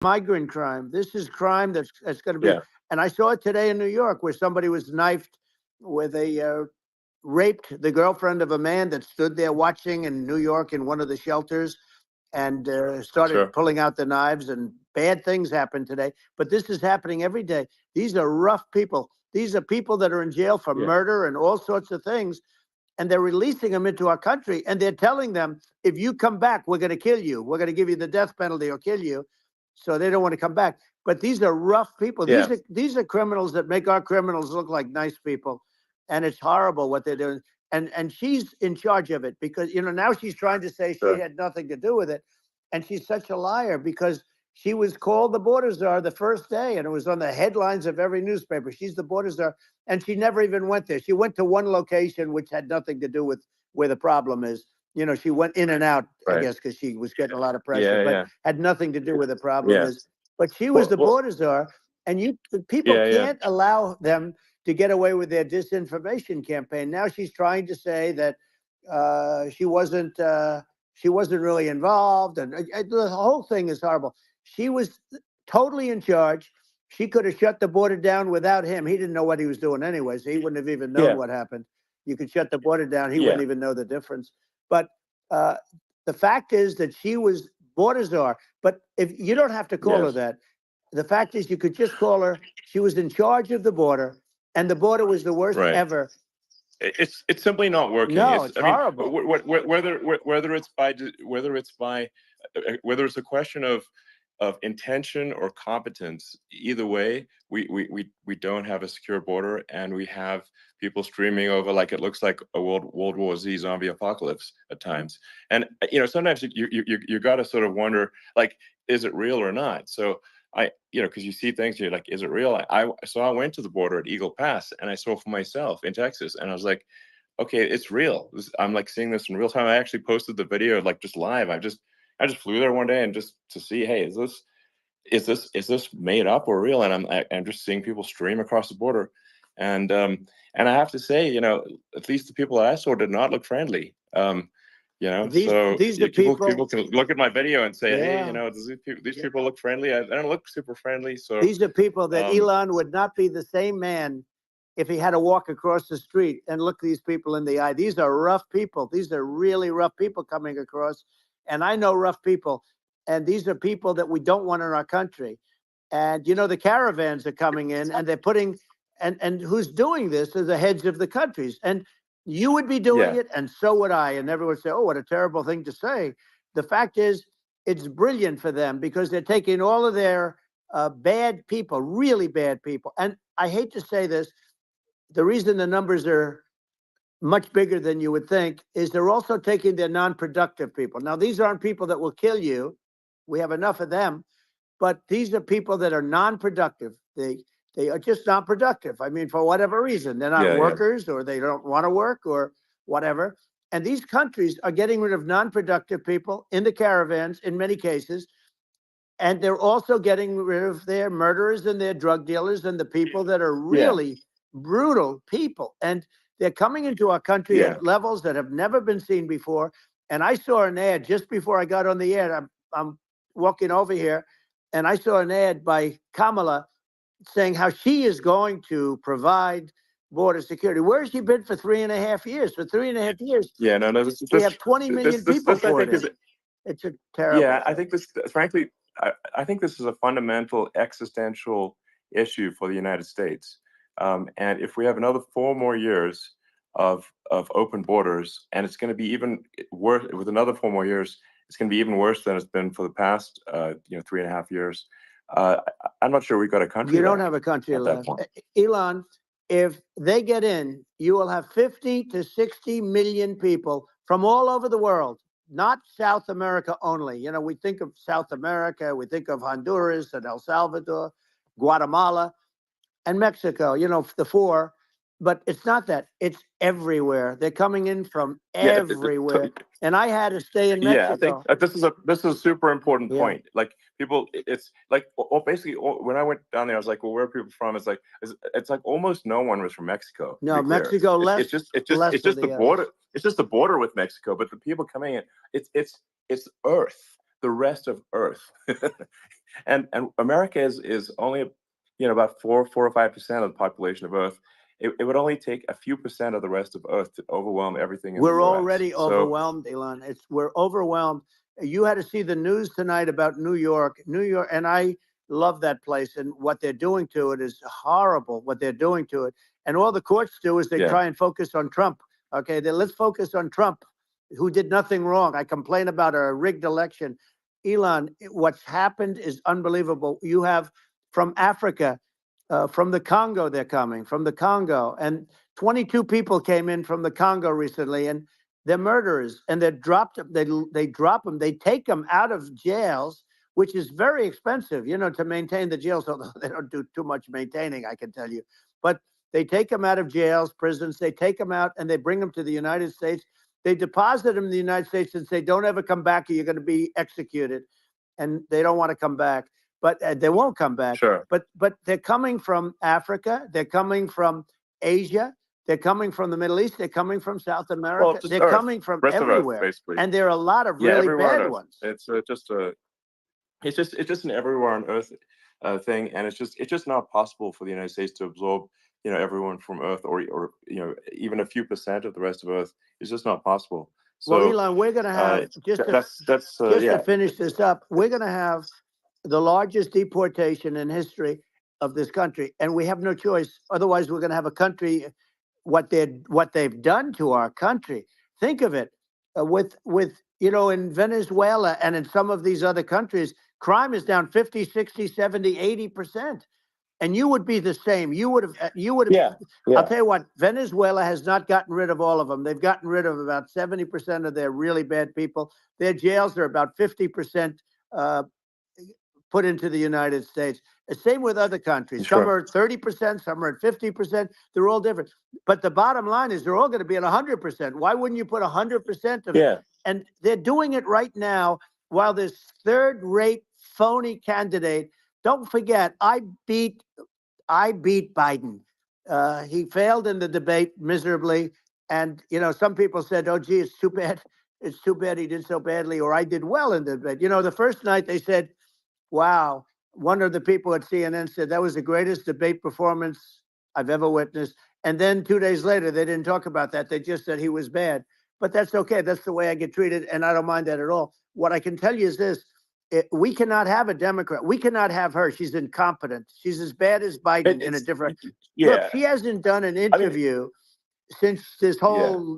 migrant crime. This is crime that's going to be. Yeah, And I saw it today in New York, where somebody was knifed with a raped the girlfriend of a man that stood there watching in New York in one of the shelters, and started sure. pulling out the knives, and bad things happened today. But this is happening every day. These are rough people. These are people that are in jail for Yeah, murder and all sorts of things, and they're releasing them into our country, and they're telling them, if you come back, we're going to kill you. We're going to give you the death penalty or kill you. So they don't want to come back. But these are rough people. yeah, These are criminals that make our criminals look like nice people, and it's horrible what they're doing. And she's in charge of it, because now she's trying to say she sure. had nothing to do with it, and she's such a liar, because she was called the border czar the first day, and it was on the headlines of every newspaper. She's the border czar, and she never even went there. She went to one location which had nothing to do with where the problem is. She went in and out, I Right. guess, because she was getting a lot of pressure, Yeah, but yeah, had nothing to do where the problem yeah. is. But she was Well, the well, border czar, and the people yeah, yeah, can't allow them to get away with their disinformation campaign. Now she's trying to say that she wasn't really involved, and the whole thing is horrible. She was totally in charge. She could have shut the border down without him. He didn't know what he was doing anyway, so he wouldn't have even known yeah, what happened. You could shut the border down; he yeah. wouldn't even know the difference. But uh, the fact is that she was border czar. But if you don't have to call her Yes. that, the fact is you could just call her. She was in charge of the border, and the border was the worst Right. ever. It's simply not working. No, It's, it's I mean, horrible. whether it's a question of intention or competence, either way, we don't have a secure border, and we have people streaming over like it looks like a World War Z zombie apocalypse at times. And sometimes you got to sort of wonder, like, is it real or not? So because you see things, you're like, is it real? So I went to the border at Eagle Pass, and I saw for myself in Texas, and I was like, okay, it's real. I'm like seeing this in real time. I actually posted the video like just live. I just flew there one day and just to see, hey, is this made up or real? And I'm just seeing people stream across the border, and I have to say, at least the people that I saw did not look friendly. These So these are people people. can look at my video and say, hey, Yeah. these people look friendly. I don't look super friendly. So These are people that um, Elon would not be the same man if he had to walk across the street and look these people in the eye. These are rough people. These are really rough people coming across. And I know rough people. And these are people that we don't want in our country. And the caravans are coming in, and they're putting, and who's doing this are the heads of the countries. And you would be doing yeah, it, and so would I. And everyone would say, oh, what a terrible thing to say. The fact is, it's brilliant for them, because they're taking all of their bad people, really bad people. And I hate to say this, the reason the numbers are much bigger than you would think is they're also taking their non-productive people. Now, these aren't people that will kill you. We have enough of them, but these are people that are non-productive. They are just not productive. I mean, for whatever reason, they're not yeah, yeah, workers, or they don't want to work, or whatever. And these countries are getting rid of non-productive people in the caravans in many cases, and they're also getting rid of their murderers and their drug dealers and the people that are yeah, really brutal people. And they're coming into our country yeah. at levels that have never been seen before. And I saw an ad just before I got on the air. I'm walking over here, and I saw an ad by Kamala saying how she is going to provide border security. Where has she been for 3.5 years? For 3.5 years, Yeah, no, no. This is we have 20 this million this people this I poured think in. is It's a terrible yeah. I thing. think this, frankly, I think this is a fundamental existential issue for the United States. And if we have another 4 more years of open borders, and it's going to be even worse with another 4 more years, it's going to be even worse than it's been for the past 3.5 years. I'm not sure we've got a country You don't left have a country at that left. point. Elon, if they get in, you will have 50 to 60 million people from all over the world, not South America only. We think of South America, we think of Honduras and El Salvador, Guatemala, and Mexico, the four. But it's not that. It's everywhere. They're coming in from Yeah, everywhere. And I had to stay in yeah, I think Mexico. this is a super important Yeah. point. Like people, it's like basically when I went down there, I was like, well, where are people from? It's like almost no one was from Mexico. To No, be clear, Mexico it's less, it's just it's just less it's than just the the border. others. It's just the border with Mexico, but the people coming in, it's Earth, the rest of Earth. And America is only, about 4 or 5% of the population of Earth. It would only take a few percent of the rest of Earth to overwhelm everything in the We're US. already So overwhelmed, Elon. We're overwhelmed. You had to see the news tonight about New York. New York, and I love that place, and what they're doing to it is horrible, what they're doing to it. And all the courts do is they yeah, try and focus on Trump. Okay, let's focus on Trump, who did nothing wrong. I complain about a rigged election. Elon, what's happened is unbelievable. You have from Africa, from the Congo, they're coming from the Congo, and 22 people came in from the Congo recently, and they're murderers, and they dropped them. They drop them. They take them out of jails, which is very expensive, to maintain the jails. Although they don't do too much maintaining, I can tell you. But they take them out of jails, prisons. They take them out and they bring them to the United States. They deposit them in the United States and say, "Don't ever come back, or you're going to be executed." And they don't want to come back, but they won't come back. sure. But they're coming from Africa. They're coming from Asia. They're coming from the Middle East. They're coming from South Well, America. just They're Earth, coming from rest of Earth, everywhere. basically. And there are a lot of Yeah, really everywhere on bad Earth. ones. It's just an everywhere on Earth thing, and it's just not possible for the United States to absorb, everyone from Earth, or even a few percent of the rest of Earth. It's just not possible. Well, So Elon, we're going to have, that's just yeah, to finish this up, we're going to have the largest deportation in history of this country. And we have no choice. Otherwise, we're going to have a country, what they've done to our country. Think of it, with in Venezuela and in some of these other countries, crime is down 50, 60, 70, 80%. And you would be the same. You would have. yeah, I'll yeah, tell you what, Venezuela has not gotten rid of all of them. They've gotten rid of about 70% of their really bad people. Their jails are about 50% uh, put into the United States. The same with other countries. Some sure. are at 30%, some are at 50%. They're all different. But the bottom line is they're all going to be at 100%. Why wouldn't you put 100% of it? Yeah, And they're doing it right now while this third-rate phony candidate. Don't forget, I beat Biden. He failed in the debate miserably. And, some people said, "Oh, gee, it's too bad. It's too bad he did so badly," or "I did well in the debate." The first night they said, "Wow." One of the people at CNN said that was the greatest debate performance I've ever witnessed. And then 2 days later, they didn't talk about that. They just said he was bad. But that's okay. That's the way I get treated. And I don't mind that at all. What I can tell you is this: we cannot have a Democrat. We cannot have her. She's incompetent. She's as bad as Biden in a different. Look, yeah. she hasn't done an I mean, interview since this yeah, whole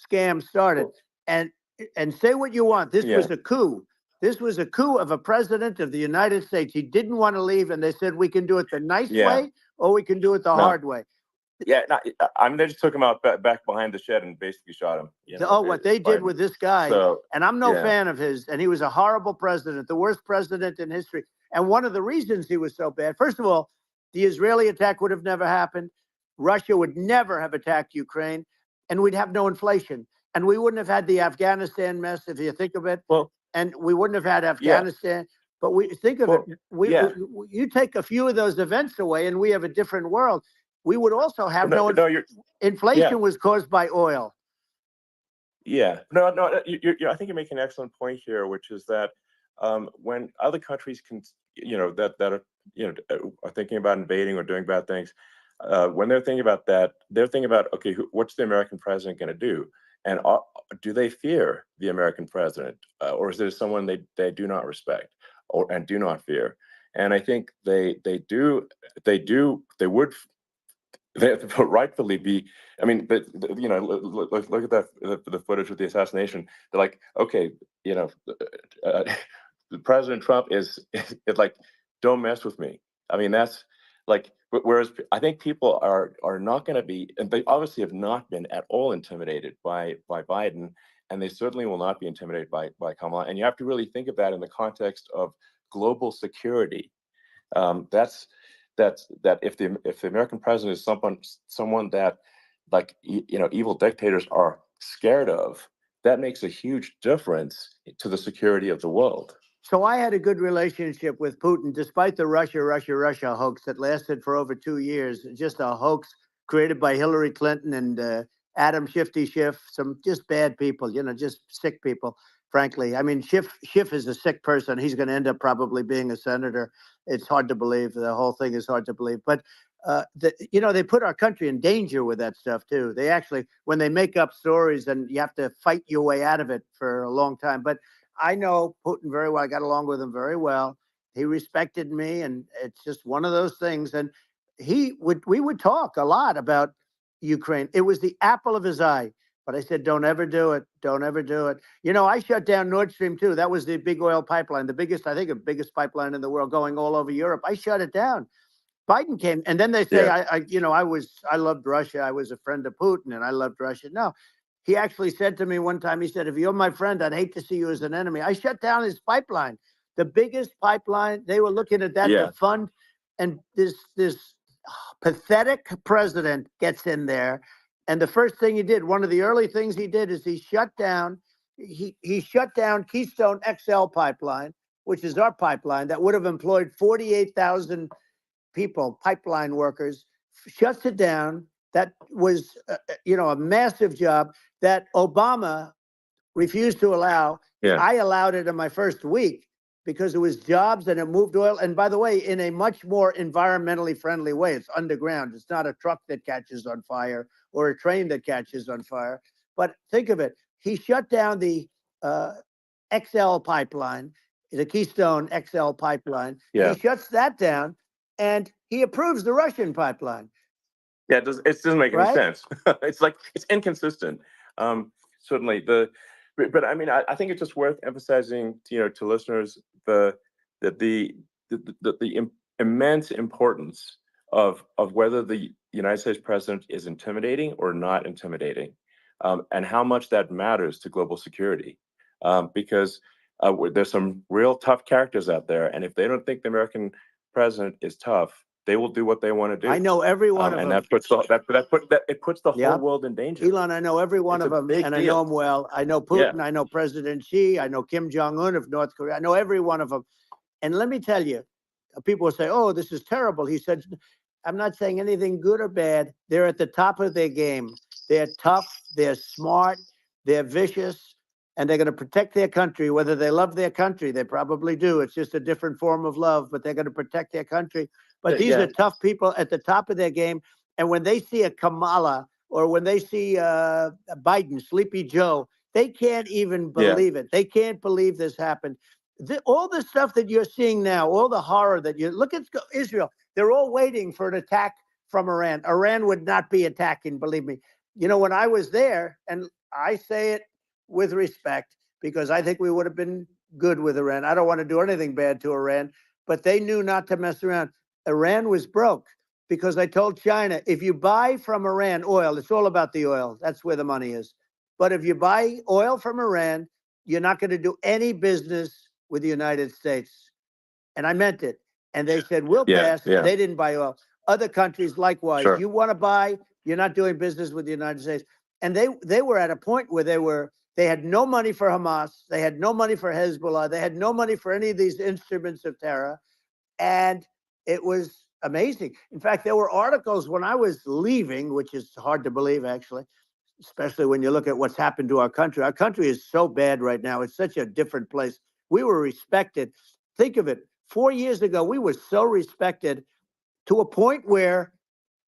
scam started. And say what you want. This yeah, was a coup. This was a coup of a president of the United States. He didn't want to leave, and they said we can do it the nice yeah. way or we can do it the No, hard way. yeah. No, I mean, they just took him out back behind the shed and basically shot him. What they did Biden. with this guy, So and I'm no yeah, fan of his, and he was a horrible president, the worst president in history. And one of the reasons he was so bad, first of all, the Israeli attack would have never happened. Russia would never have attacked Ukraine, and we'd have no inflation. And we wouldn't have had the Afghanistan mess, if you think of it. well, And we wouldn't have had yeah, Afghanistan. But we think of well, it, yeah. you take a few of those events away, and we have a different world. We would also have No, no, you're yeah. inflation was caused by oil. Yeah, no, no. I think you make an excellent point here, which is that when other countries can, that are, are thinking about invading or doing bad things, when they're thinking about that, they're thinking about, okay, what's the American president going to do, and do they fear the American president, or is there someone they do not respect and do not fear? And I think they would. They rightfully be. I mean, but look at that the footage of the assassination. They're like, okay, uh, President Trump is like, don't mess with me. I mean, that's like. Whereas I think people are not going to be, and they obviously have not been at all intimidated by Biden, and they certainly will not be intimidated by Kamala. And you have to really think of that in the context of global security. That's that if the American president is someone that, like, evil dictators are scared of, that makes a huge difference to the security of the world. So I had a good relationship with Putin, despite the Russia hoax that lasted for over 2 years. Just a hoax created by Hillary Clinton and Adam Shifty Schiff, some just bad people, just sick people. frankly. I mean, Schiff is a sick person. He's going to end up probably being a senator. It's hard to believe. The whole thing is hard to believe. But, they put our country in danger with that stuff, too. They actually, when they make up stories, and you have to fight your way out of it for a long time. But I know Putin very well. I got along with him very well. He respected me, and it's just one of those things. And we would talk a lot about Ukraine. It was the apple of his eye. But I said, don't ever do it. Don't ever do it. I shut down Nord Stream 2. That was the big oil pipeline, the biggest, I think, the biggest pipeline in the world going all over Europe. I shut it down. Biden came, and then they say, Yeah. I loved Russia. I was a friend of Putin, and I loved Russia. No, he actually said to me one time, he said, if you're my friend, I'd hate to see you as an enemy. I shut down his pipeline, the biggest pipeline. They were looking at that to fund, and this pathetic president gets in there. And the first thing he did, one of the early things he did, is he shut down Keystone XL pipeline, which is our pipeline that would have employed 48,000 people, pipeline workers, shuts it down. That was, a massive job that Obama refused to allow. Yeah. I allowed it in my first week because it was jobs and it moved oil. And by the way, in a much more environmentally friendly way. It's underground. It's not a truck that catches on fire or a train that catches on fire. But think of it. He shut down the XL pipeline, the Keystone XL pipeline. Yeah. He shuts that down, and he approves the Russian pipeline. Yeah, it doesn't make any sense. It's inconsistent. Certainly, but I mean, I think it's just worth emphasizing, to listeners, the immense importance of whether the United States president is intimidating or not intimidating, and how much that matters to global security, because there's some real tough characters out there, and if they don't think the American president is tough, they will do what they want to do. I know every one of and them. that puts the whole world in danger. Elon, I know every one of them, and I know them well. I know Putin. I know President Xi. I know Kim Jong-un of North Korea. I know every one of them. And let me tell you, people will say, oh, this is terrible. He said, I'm not saying anything good or bad. They're at the top of their game. They're tough. They're smart. They're vicious. And they're going to protect their country, whether they love their country. They probably do. It's just a different form of love, but they're going to protect their country. But these are tough people at the top of their game. And when they see a Kamala or when they see Biden, Sleepy Joe, they can't even believe it. They can't believe this happened. All the stuff that you're seeing now, all the horror that you look at Israel, they're all waiting for an attack from Iran. Iran would not be attacking, believe me. When I was there, and I say it with respect, because I think we would have been good with Iran. I don't want to do anything bad to Iran, but they knew not to mess around. Iran was broke because I told China, if you buy from Iran oil, it's all about the oil. That's where the money is. But if you buy oil from Iran, you're not going to do any business with the United States. And I meant it. And they said, we'll pass. They didn't buy oil. Other countries, likewise. Sure. You want to buy, you're not doing business with the United States. And they were at a point where they had no money for Hamas. They had no money for Hezbollah. They had no money for any of these instruments of terror. And it was amazing. In fact, there were articles when I was leaving, which is hard to believe, actually, especially when you look at what's happened to our country. Our country is so bad right now. It's such a different place. We were respected. Think of it. 4 years ago, we were so respected to a point where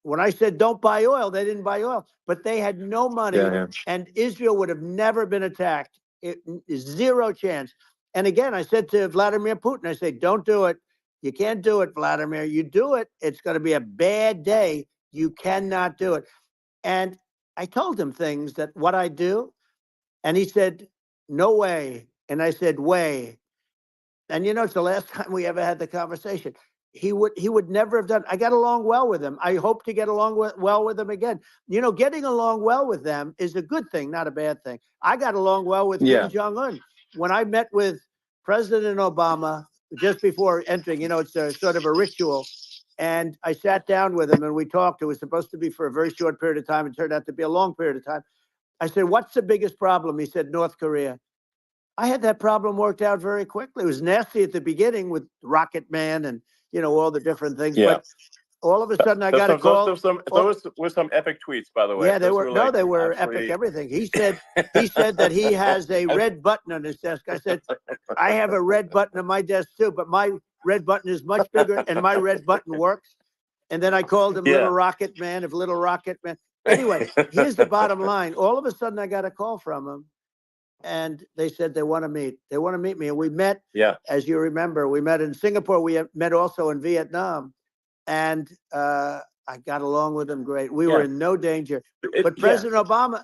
when I said don't buy oil, they didn't buy oil, but they had no money, and Israel would have never been attacked. Zero chance. And again, I said to Vladimir Putin, I said, don't do it. You can't do it, Vladimir. You do it, it's going to be a bad day. You cannot do it. And I told him things that what I do, and he said, no way. And I said, way. And it's the last time we ever had the conversation. He would never have done. I got along well with him. I hope to get along well with him again. Getting along well with them is a good thing, not a bad thing. I got along well with Kim Jong-un. When I met with President Obama just before entering, it's a sort of a ritual. And I sat down with him and we talked. It was supposed to be for a very short period of time. It turned out to be a long period of time. I said, what's the biggest problem? He said, North Korea. I had that problem worked out very quickly. It was nasty at the beginning with Rocket Man and, all the different things. But all of a sudden I got a call. Those were some epic tweets, by the way. Yeah, they Those were. like They were absolutely... epic. Everything he said that he has a red button on his desk. I said, I have a red button on my desk too, but my red button is much bigger, and my red button works. And then I called him Little Rocket Man of Little Rocket Man. Anyway, here's the bottom line. All of a sudden, I got a call from him, and they said they want to meet. They want to meet me, and we met. Yeah. As you remember, we met in Singapore. We met also in Vietnam, and I got along with him great. We were in no danger. But President Obama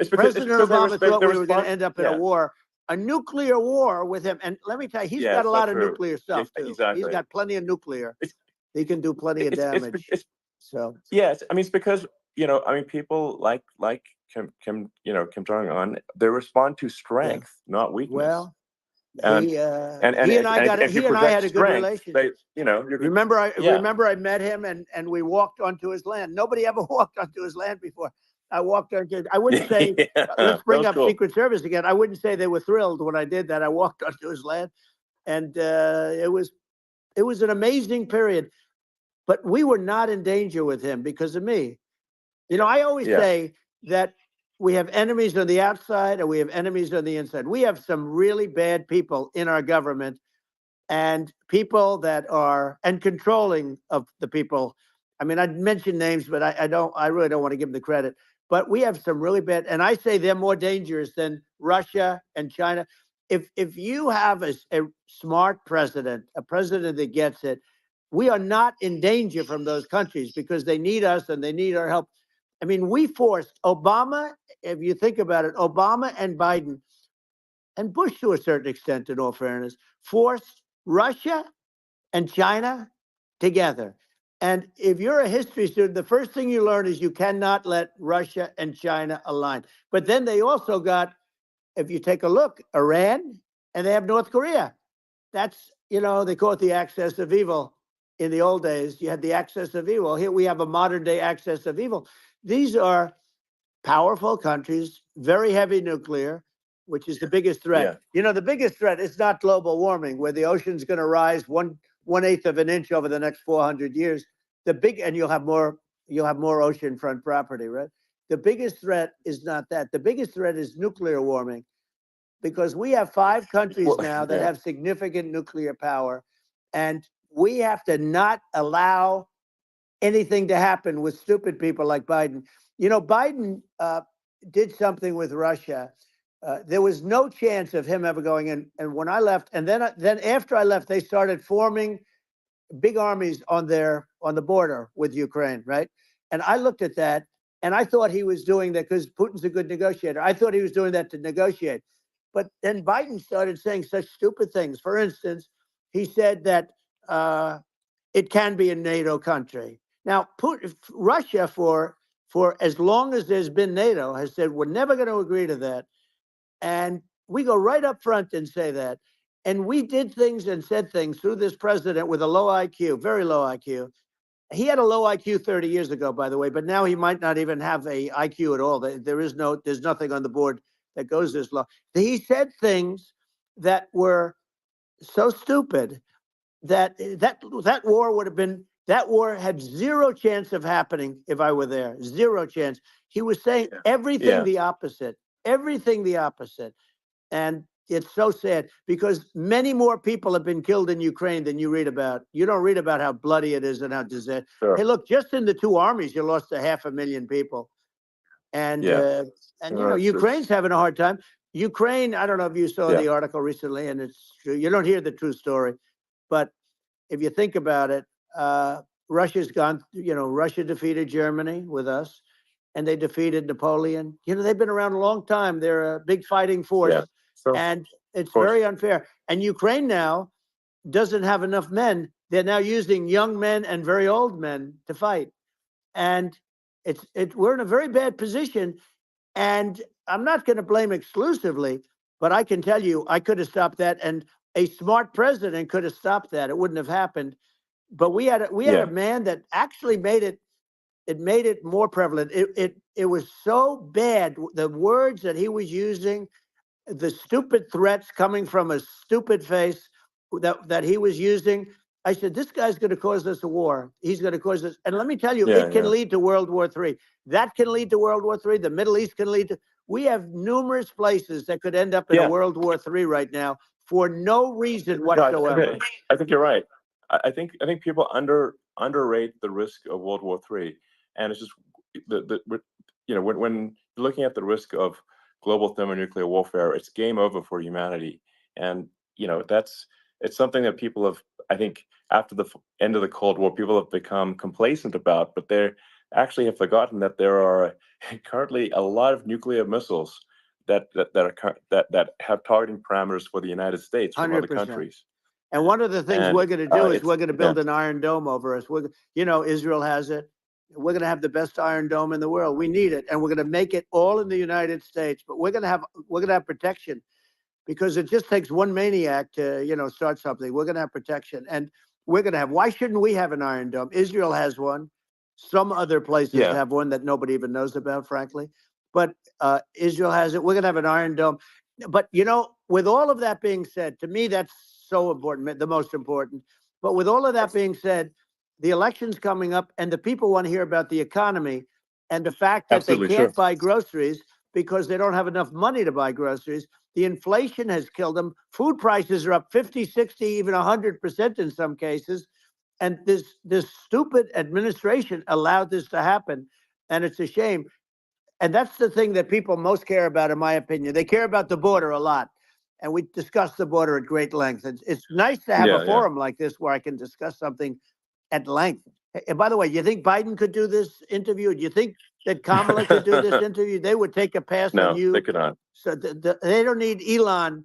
thought we were going to end up in a war, a nuclear war with him. And let me tell you, he's got a lot of nuclear stuff too. Exactly. He's got plenty of nuclear. He can do plenty of damage. So yes, I mean, it's because people like Kim Jong-un, they respond to strength, not weakness. Well, he and I had a good relationship. Remember I met him and we walked onto his land. Nobody ever walked onto his land before. I walked onto. I wouldn't say let's bring up Secret Service again. I wouldn't say they were thrilled when I did that. I walked onto his land, and it was an amazing period. But we were not in danger with him because of me. I always say that we have enemies on the outside and we have enemies on the inside. We have some really bad people in our government and people that are controlling of the people. I mean, I'd mention names, but I really don't want to give them the credit. But we have some really bad, and I say they're more dangerous than Russia and China. If you have a smart president, a president that gets it, we are not in danger from those countries because they need us and they need our help. I mean, we forced Obama, if you think about it, Obama and Biden, and Bush to a certain extent, in all fairness, forced Russia and China together. And if you're a history student, the first thing you learn is you cannot let Russia and China align. But then they also got, if you take a look, Iran, and they have North Korea. That's, they call it the axis of evil. In the old days, you had the axis of evil. Here we have a modern day axis of evil. These are powerful countries, very heavy nuclear, which is the biggest threat. Yeah. The biggest threat is not global warming, where the ocean's going to rise 1/8 of an inch over the next 400 years. And you'll have more oceanfront property, right? The biggest threat is not that. The biggest threat is nuclear warming, because we have 5 countries now that have significant nuclear power, and we have to not allow anything to happen with stupid people like Biden. Biden did something with Russia. There was no chance of him ever going in. And when I left, and then after I left, they started forming big armies on the border with Ukraine, right? And I looked at that, and I thought he was doing that because Putin's a good negotiator. I thought he was doing that to negotiate. But then Biden started saying such stupid things. For instance, he said that it can be a NATO country. Now, Russia, for as long as there's been NATO, has said we're never going to agree to that. And we go right up front and say that. And we did things and said things through this president with a low IQ, very low IQ. He had a low IQ 30 years ago, by the way, but now he might not even have a IQ at all. There's nothing on the board that goes this low. He said things that were so stupid that war had zero chance of happening if I were there. Zero chance. He was saying everything the opposite. And it's so sad because many more people have been killed in Ukraine than you read about. You don't read about how bloody it is and how disastrous. Sure. Hey, look, just in the 2 armies, you lost 500,000 people. And Ukraine's having a hard time. Ukraine, I don't know if you saw the article recently, and it's true. You don't hear the true story. But if you think about it, Russia's gone, Russia defeated Germany with us, and they defeated Napoleon. They've been around a long time. They're a big fighting force, and it's very unfair. And Ukraine now doesn't have enough men. They're now using young men and very old men to fight. And we're in a very bad position. And I'm not going to blame exclusively, but I can tell you I could have stopped that. And a smart president could have stopped that. It wouldn't have happened. But we had a man that actually made it more prevalent. It was so bad. The words that he was using, the stupid threats coming from a stupid face that he was using, I said, this guy's going to cause us a war. He's going to cause us. And let me tell you, Yeah, it can yeah. lead to World War III. That can lead to World War III. The Middle East can lead to. We have numerous places that could end up in a Yeah. World War III right now for no reason No, whatsoever. I think you're right. I think people underrate the risk of World War III, and it's just when you're looking at the risk of global thermonuclear warfare, it's game over for humanity, and it's something that people have, I think, after the end of the Cold War, people have become complacent about, but they actually have forgotten that there are currently a lot of nuclear missiles that have targeting parameters for the United States from other 100%. countries. And one of the things And we're going to do is it's we're going to build an Iron Dome over us. Israel has it. We're going to have the best Iron Dome in the world. We need it, and we're going to make it all in the United States. But we're going to have protection, because it just takes one maniac to start something. We're going to have protection, and we're going to have. Why shouldn't we have an Iron Dome? Israel has one. Some other places Yeah. have one that nobody even knows about, frankly. But Israel has it. We're going to have an Iron Dome. But with all of that being said, to me that's so important, the most important. But with all of that being said, the election's coming up, and the people want to hear about the economy and the fact that Absolutely, they can't sure. buy groceries because they don't have enough money to buy groceries. The inflation has killed them. Food prices are up 50, 60, even 100% in some cases. And this stupid administration allowed this to happen, and it's a shame. And that's the thing that people most care about, in my opinion. They care about the border a lot, and we discussed the border at great length. It's nice to have a forum like this where I can discuss something at length. And by the way, you think Biden could do this interview? Do you think that Kamala could do this interview? They would take a pass on you. No, they could not. So they don't need Elon.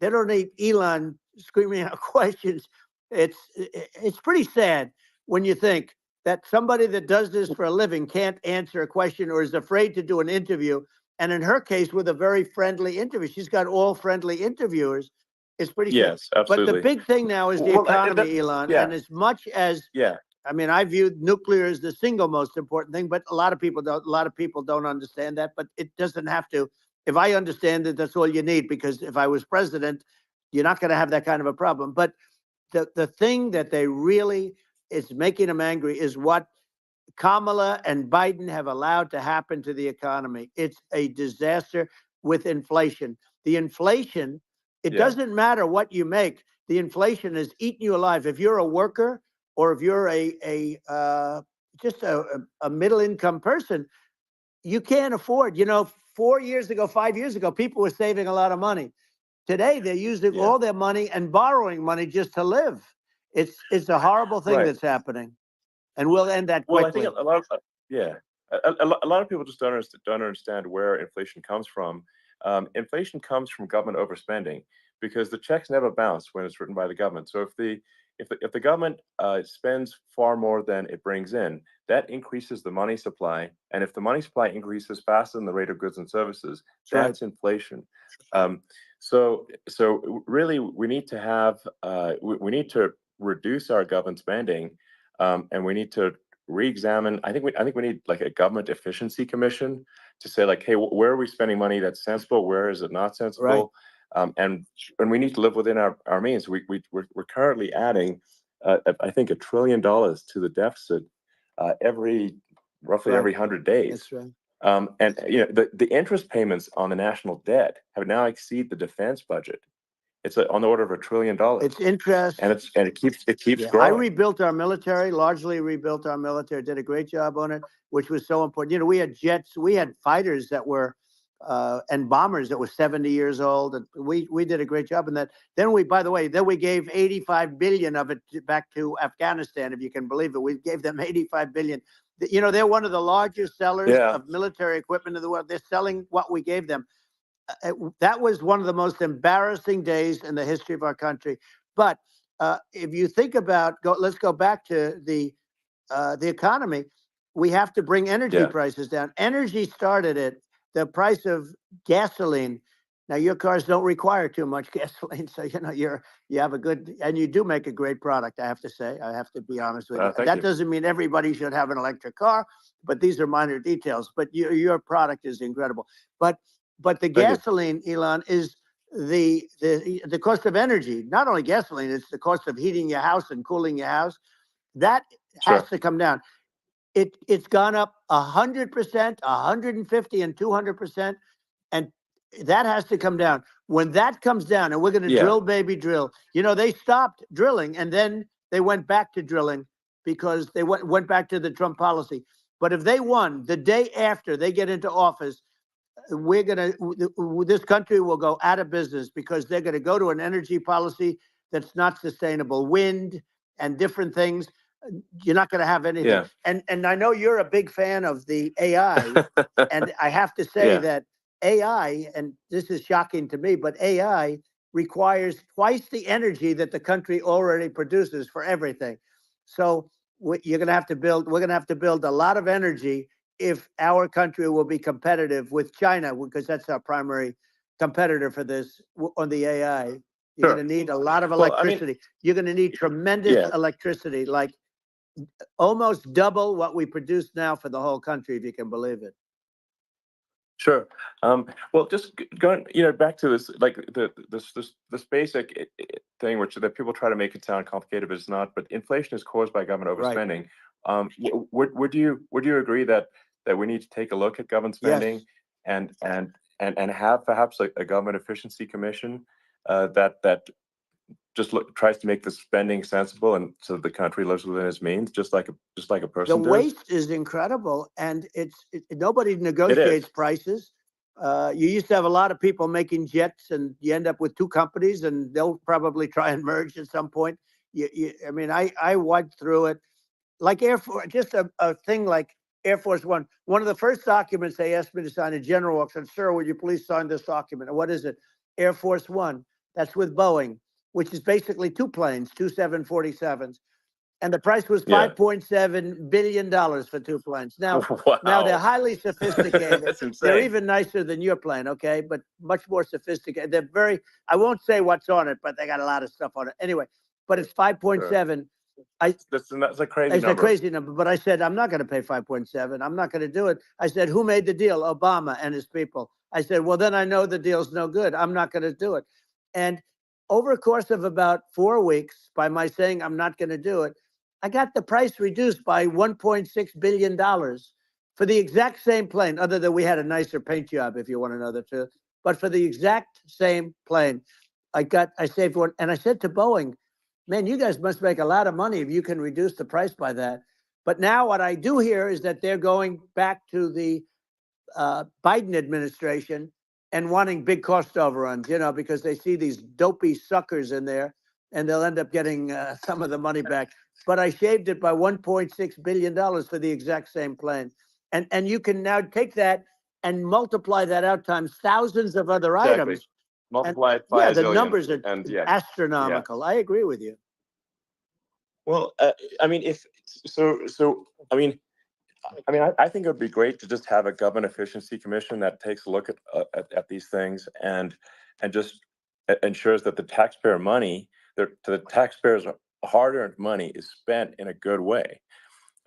They don't need Elon screaming out questions. It's pretty sad when you think that somebody that does this for a living can't answer a question or is afraid to do an interview. And in her case, with a very friendly interview, she's got all friendly interviewers. It's pretty sad. Yes, absolutely. But the big thing now is the economy, Elon. yeah. And as much as I mean, I view nuclear as the single most important thing, but a lot of people don't. A lot of people don't understand that. But it doesn't have to. If I understand it, that's all you need. Because if I was president, you're not going to have that kind of a problem. But the thing that they really is making them angry is what Kamala and Biden have allowed to happen to the economy. It's a disaster with inflation. The inflation, it doesn't matter what you make. The inflation has eaten you alive. If you're a worker or if you're just a middle income person, you can't afford. 4 years ago, 5 years ago, people were saving a lot of money. Today, they're using all their money and borrowing money just to live. It's a horrible thing that's happening. And we'll end that quickly. Well, I think a lot of a lot of people just don't understand where inflation comes from. Inflation comes from government overspending because the checks never bounce when it's written by the government. So if the government spends far more than it brings in, that increases the money supply, and if the money supply increases faster than the rate of goods and services, that's inflation. So really, we need to have we need to reduce our government spending. And we need to re-examine. I think we need like a government efficiency commission to say like, hey, where are we spending money that's sensible? Where is it not sensible? And we need to live within our means. We're currently adding, I think, $1 trillion to the deficit roughly every 100 days. That's right. And the interest payments on the national debt have now exceeded the defense budget. It's on the order of $1 trillion. It's interest, and it keeps growing. I rebuilt our military, largely rebuilt our military. Did a great job on it, which was so important. We had jets, we had fighters that were, and bombers that were 70 years old, and we did a great job in that. Then by the way, we gave 85 billion of it back to Afghanistan, if you can believe it. We gave them 85 billion. They're one of the largest sellers of military equipment in the world. They're selling what we gave them. That was one of the most embarrassing days in the history of our country. But if you think about, let's go back to the economy. We have to bring energy prices down. Energy started at the price of gasoline. Now your cars don't require too much gasoline, so you have a good, and you do make a great product. I have to say, I have to be honest with you. That doesn't mean everybody should have an electric car, but these are minor details. But your product is incredible. But the gasoline, Elon, is the cost of energy, not only gasoline, it's the cost of heating your house and cooling your house. That has Sure. to come down. It's gone up 100%, 150, and 200%, and that has to come down. When that comes down, and we're going to Yeah. drill, baby, drill. They stopped drilling, and then they went back to drilling because they went back to the Trump policy. But if they won the day after they get into office, this country will go out of business because they're going to go to an energy policy that's not sustainable. Wind and different things. You're not going to have anything. Yeah. And I know you're a big fan of the AI, and I have to say Yeah. that AI, and this is shocking to me, but AI requires twice the energy that the country already produces for everything. So you're going to have to build. We're going to have to build a lot of energy if our country will be competitive with China, because that's our primary competitor for this on the AI. You're Sure. going to need a lot of Well, I mean, electricity. You're going to need tremendous yeah. electricity, like almost double what we produce now for the whole country, if you can believe it. Sure. Well, just going, back to this, like this basic thing, which that people try to make it sound complicated, but it's not. But inflation is caused by government Right. overspending. Would you agree that we need to take a look at government spending Yes. and have perhaps a government efficiency commission that just tries to make the spending sensible and so the country lives within its means, just like a The person does? waste is incredible, and nobody It negotiates is. prices. You used to have a lot of people making jets, and you end up with two companies, and they'll probably try and merge at some point. I mean, I went through it like Air Force, just a thing like Air Force One. One of the first documents they asked me to sign, a general walks in, "Sir, would you please sign this document?" And what is it? Air Force One. That's with Boeing, which is basically two planes, two 747s. And the price was Yeah. $5.7 billion for two planes. Now Wow. they're highly sophisticated. That's They're insane. even nicer than your plane, okay? But much more sophisticated. They're I won't say what's on it, but they got a lot of stuff on it. Anyway, but it's 5.7. That's a crazy It's a number. crazy number, but I said, I'm not going to pay 5.7. I'm not going to do it. I said, who made the deal? Obama and his people. I said, well, then I know the deal's no good. I'm not going to do it. And over a course of about 4 weeks, by my saying I'm not going to do it, I got the price reduced by $1.6 billion for the exact same plane, other than we had a nicer paint job, if you want to know the truth. But for the exact same plane, I saved one. And I said to Boeing, man, you guys must make a lot of money if you can reduce the price by that. But now what I do hear is that they're going back to the Biden administration and wanting big cost overruns, because they see these dopey suckers in there, and they'll end up getting some of the money back. But I shaved it by $1.6 billion for the exact same plane. And you can now take that and multiply that out times thousands of other items. Multiply it by a the zillion, numbers are yeah. astronomical. I agree with you. Well, I mean, I think it would be great to just have a government efficiency commission that takes a look at these things and just ensures that the taxpayer money, the taxpayers' hard-earned money, is spent in a good way.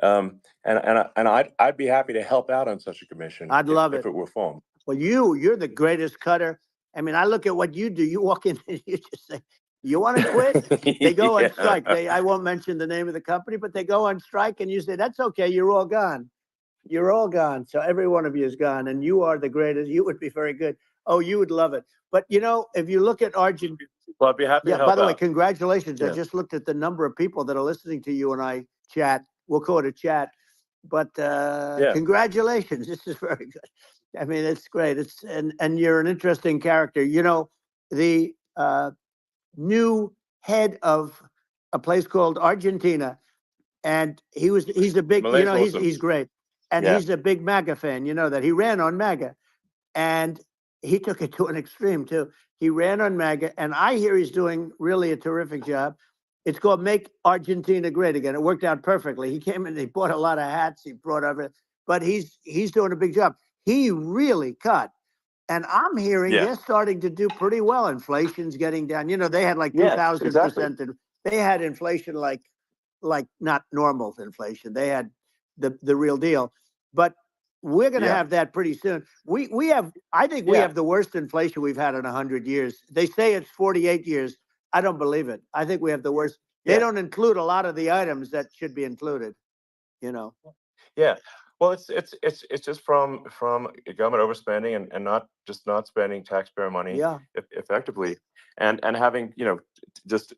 And I'd be happy to help out on such a commission. I'd love if it were formed. Well, you're the greatest cutter. I mean, I look at what you do. You walk in and you just say, you want to quit? They go on strike. I won't mention the name of the company, but they go on strike, and you say, that's okay. You're all gone. You're all gone. So every one of you is gone, and you are the greatest. You would be very good. Oh, you would love it. But, if you look at Argentina. Well, I'd be happy to help by the way, out. congratulations. Yeah. I just looked at the number of people that are listening to you and I chat. We'll call it a chat. But congratulations. This is very good. I mean, it's great. And you're an interesting character. The new head of a place called Argentina, and he's a big, Malay's awesome. he's great. And he's a big MAGA fan, that he ran on MAGA. And he took it to an extreme too. He ran on MAGA, and I hear he's doing really a terrific job. It's called Make Argentina Great Again. It worked out perfectly. He came in, he bought a lot of hats, he brought everything, but he's doing a big job. He really cut. And I'm hearing they're starting to do pretty well. Inflation's getting down. They had like 2,000%. Exactly. They had inflation like not normal inflation. They had the real deal. But We're going to Yeah. have that pretty soon. I think we have the worst inflation we've had in 100 years. They say it's 48 years. I don't believe it. I think we have the worst. They don't include a lot of the items that should be included, you know. Yeah. Well, it's just from government overspending and not spending taxpayer money Yeah. effectively, and having just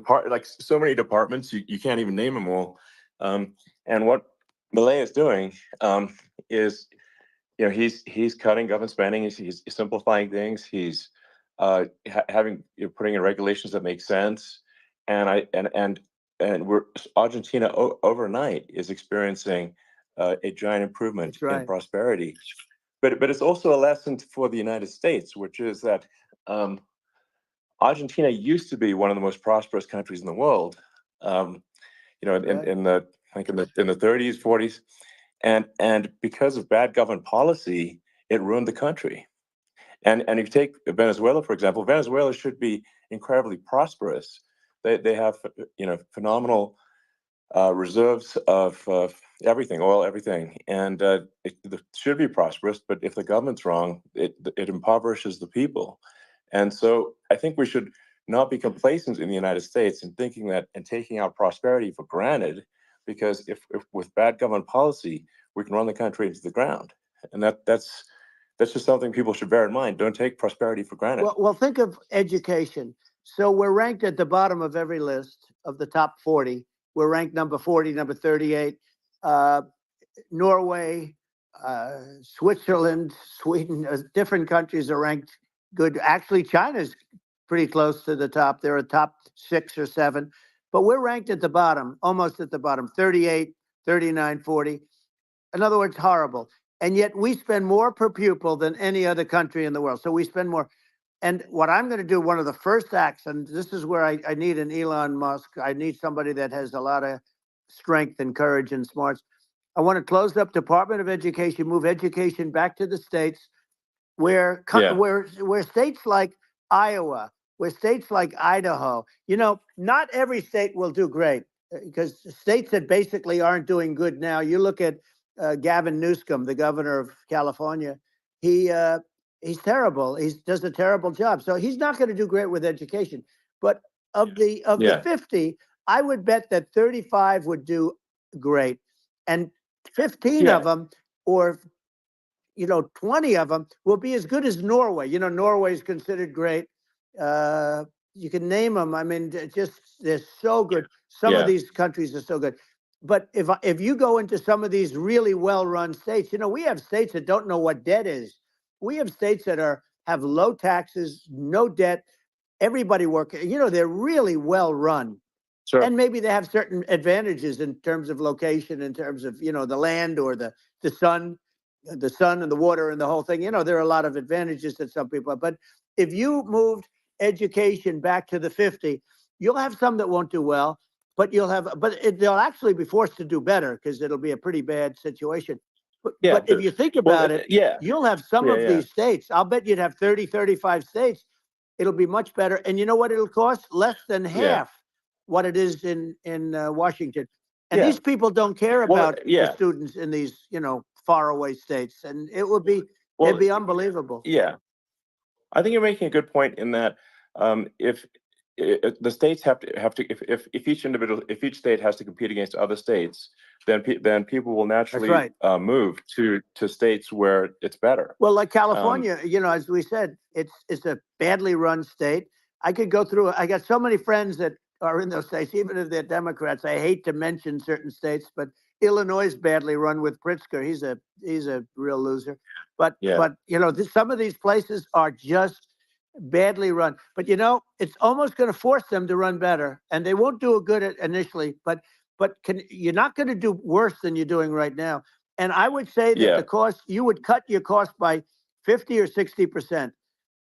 like so many departments you can't even name them all. And what Milei is doing is he's cutting government spending. He's simplifying things. He's having putting in regulations that make sense. And we're Argentina overnight is experiencing a giant improvement That's right. in prosperity. But it's also a lesson for the United States, which is that Argentina used to be one of the most prosperous countries in the world. In the I think in the 30s, 40s, and because of bad government policy, it ruined the country. And if you take Venezuela, for example, Venezuela should be incredibly prosperous. They have phenomenal reserves of everything, oil, everything, and it should be prosperous. But if the government's wrong, it impoverishes the people. And so I think we should not be complacent in the United States in thinking that and taking our prosperity for granted, because if with bad government policy, we can run the country into the ground. And that's just something people should bear in mind. Don't take prosperity for granted. Well, think of education. So we're ranked at the bottom of every list of the top 40. We're ranked number 40, number 38. Norway, Switzerland, Sweden, different countries are ranked good. Actually, China's pretty close to the top. They're a top 6 or 7. But we're ranked at the bottom, almost at the bottom, 38, 39, 40. In other words, horrible. And yet we spend more per pupil than any other country in the world. So we spend more. And what I'm going to do, one of the first acts, and this is where I need an Elon Musk. I need somebody that has a lot of strength and courage and smarts. I want to close up Department of Education, move education back to the states, where states like Iowa, where states like Idaho, not every state will do great, because states that basically aren't doing good now. You look at Gavin Newsom, the governor of California. He's terrible. He does a terrible job. So he's not going to do great with education. But of the 50, I would bet that 35 would do great, and 15 of them, or 20 of them, will be as good as Norway. Norway is considered great. You can name them. I mean, they're so good. Some of these countries are so good. But if you go into some of these really well-run states, we have states that don't know what debt is. We have states that have low taxes, no debt, everybody working. They're really well-run. Sure. And maybe they have certain advantages in terms of location, in terms of, the land or the sun and the water and the whole thing. There are a lot of advantages that some people have. But if you moved education back to the 50, you'll have some that won't do well, but they'll actually be forced to do better, because it'll be a pretty bad situation. But if you think about it, you'll have some of these states. I'll bet you'd have 30, 35 states. It'll be much better. And you know what it'll cost? Less than half what it is in Washington. And these people don't care about the students in these, faraway states. And it'd be unbelievable. Yeah. I think you're making a good point in that if the states have to if each state has to compete against other states, then people will naturally move to states where it's better. Well, like California, as we said, it's a badly run state. I could go through. I got so many friends that are in those states, even if they're Democrats. I hate to mention certain states, but Illinois is badly run with Pritzker. He's a real loser. But some of these places are just badly run. But it's almost going to force them to run better, and they won't do it good initially. But you're not going to do worse than you're doing right now. And I would say that the cost, you would cut your cost by 50 or 60%.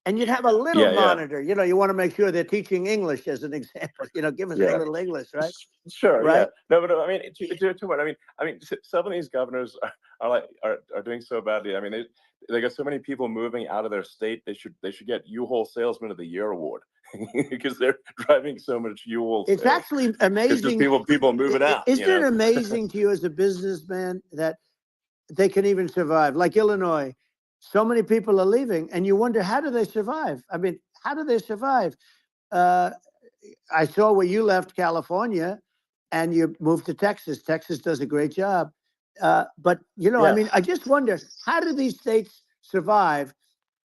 And you'd have a little monitor. You want to make sure they're teaching English, as an example. Give us a little English, right? Sure. Right? Yeah. No, but I mean, too much. I mean, some of these governors are doing so badly. I mean, they got so many people moving out of their state. They should get U-Haul Salesman of the Year award because they're driving so much U-Haul. It's actually amazing. People moving out. Isn't it amazing to you as a businessman that they can even survive. Like Illinois, so many people are leaving, and you wonder, how do they survive? I mean, how do they survive? Uh, I saw where you left California and you moved to Texas. Texas does a great job. But, you know, I Yeah. mean, I just wonder, how do these states survive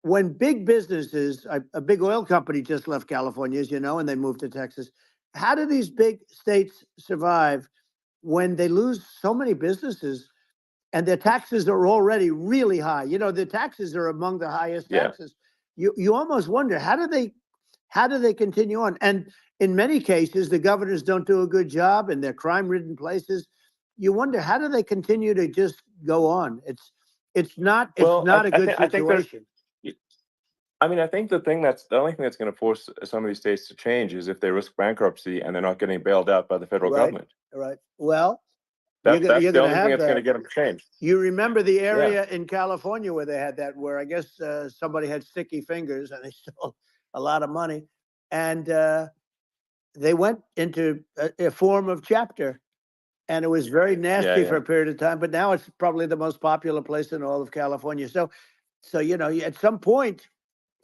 when big businesses, a big oil company just left California, as you know, and they moved to Texas. How do these big states survive when they lose so many businesses and their taxes are already really high? You know, the taxes are among the highest Yeah. taxes. You almost wonder, how do they continue on? And in many cases, the governors don't do a good job in their crime-ridden places. You wonder, how do they continue to just go on? It's not Well, a good I think there's. situation. I mean, I think the only thing that's going to force some of these states to change is if they risk bankruptcy and they're not getting bailed out by the federal Right, government. right. Well, That's you're the going to only thing have that's going to that. get them to change. You remember the Yeah. area in California where they had that, where I guess somebody had sticky fingers and they stole a lot of money, and they went into a form of chapter, and it was very Yeah. nasty for Yeah. a period of time. But now it's probably the most popular place in all of California. So you know, at some point,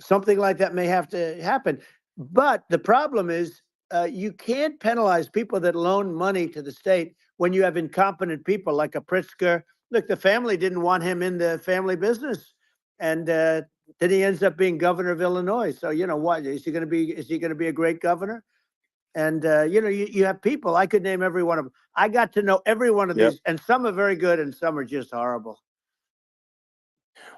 something like that may have to happen. But the problem is, you can't penalize people that loan money to the state when you have incompetent people like a Pritzker. Look, the family didn't want him in the family business, and then he ends up being governor of Illinois. So you know what, is he going to be? Is he going to be a great governor? And you know, you have people. I could name every one of them. I got to know every one of Yep. these, and some are very good, and some are just horrible.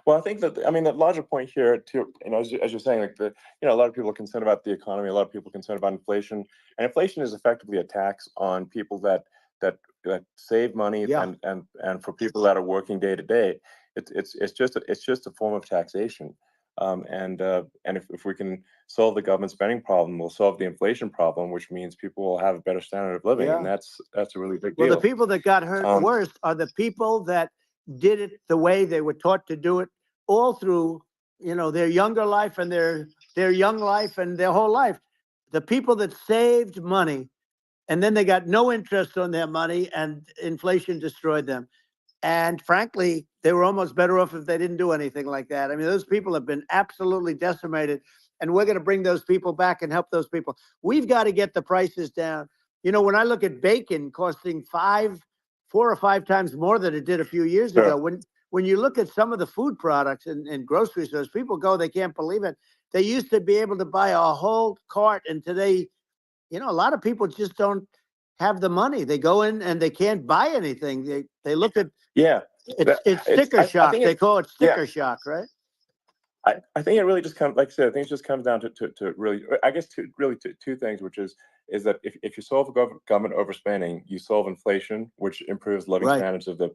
Well, I think that I mean the larger point here, too, as you're saying, like a lot of people are concerned about the economy, a lot of people are concerned about inflation, and inflation is effectively a tax on people that save money, Yeah, and for people that are working day to day, it's just a form of taxation, and if we can solve the government spending problem, we'll solve the inflation problem, which means people will have a better standard of living, and yeah. that's a really big Well, the deal. people that got hurt Um, worst are the people that did it the way they were taught to do it all through, you know, their younger life and their young life and their whole life. The people that saved money and then they got no interest on their money and inflation destroyed them. And frankly, they were almost better off if they didn't do anything like that. I mean, those people have been absolutely decimated, and we're going to bring those people back and help those people. We've got to get the prices down. You know, when I look at bacon costing 4 or 5 times more than it did a few years ago, sure. when you look at some of the food products in grocery stores, people go, they can't believe it. They used to be able to buy a whole cart, and today, you know, a lot of people just don't have the money. They go in and they can't buy anything. They look at Yeah. it's sticker I shock. think They it. call it Yeah. sticker shock, right? I think it really just comes, like I said, I think it just comes down to really, I guess, two things, which is that if you solve government overspending, you solve inflation, which improves living Right. standards of the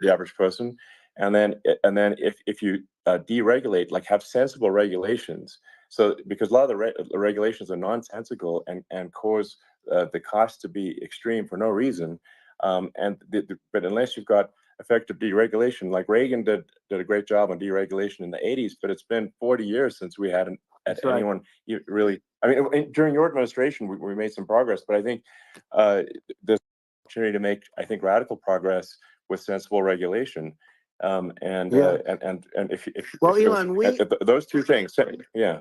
average person, and then if you deregulate, like have sensible regulations, so because a lot of the regulations are nonsensical and cause the cost to be extreme for no reason, but unless you've got effective deregulation. Like Reagan did a great job on deregulation in the 80s, but it's been 40 years since we had That's right. anyone really. I mean, during your administration, we made some progress, but I think there's opportunity to make, I think, radical progress with sensible regulation. Yeah. And Well, if those Elon, we those two things, yeah,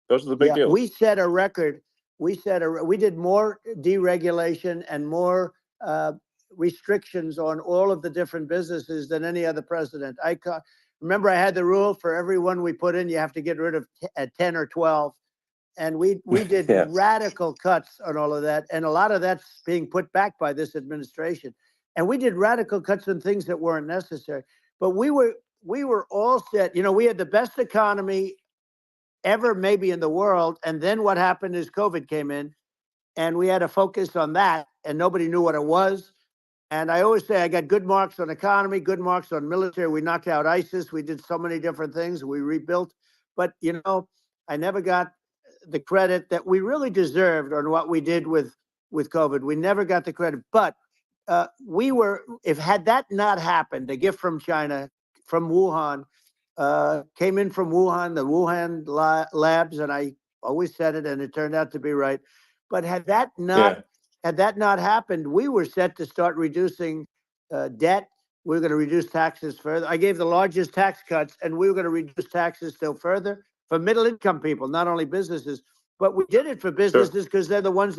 those are the big yeah, deals. we set a record. We did more deregulation and more restrictions on all of the different businesses than any other president. Remember, I had the rule for everyone we put in, you have to get rid of 10 or 12. And we did Yeah. radical cuts on all of that. And a lot of that's being put back by this administration. And we did radical cuts on things that weren't necessary. But we were all set. You know, we had the best economy ever maybe in the world. And then what happened is COVID came in and we had to focus on that and nobody knew what it was. And I always say I got good marks on economy, good marks on military. We knocked out ISIS. We did so many different things. We rebuilt. But, you know, I never got the credit that we really deserved on what we did with COVID. We never got the credit. But if had that not happened, a gift from China, from Wuhan, came in from Wuhan, the Wuhan labs, and I always said it, and it turned out to be right. But Yeah. had that not happened, we were set to start reducing debt. We were going to reduce taxes further. I gave the largest tax cuts, and we were going to reduce taxes still further for middle income people, not only businesses. But we did it for businesses because they're the ones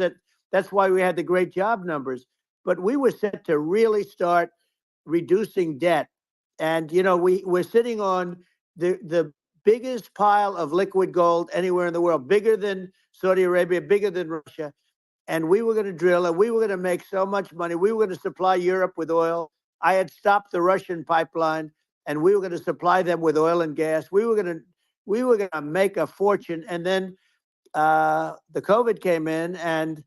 that's why we had the great job numbers. But we were set to really start reducing debt. And, we're sitting on the biggest pile of liquid gold anywhere in the world, bigger than Saudi Arabia, bigger than Russia. And we were going to drill, and we were going to make so much money. We were going to supply Europe with oil. I had stopped the Russian pipeline, and we were going to supply them with oil and gas. We were going to make a fortune. And then the COVID came in, and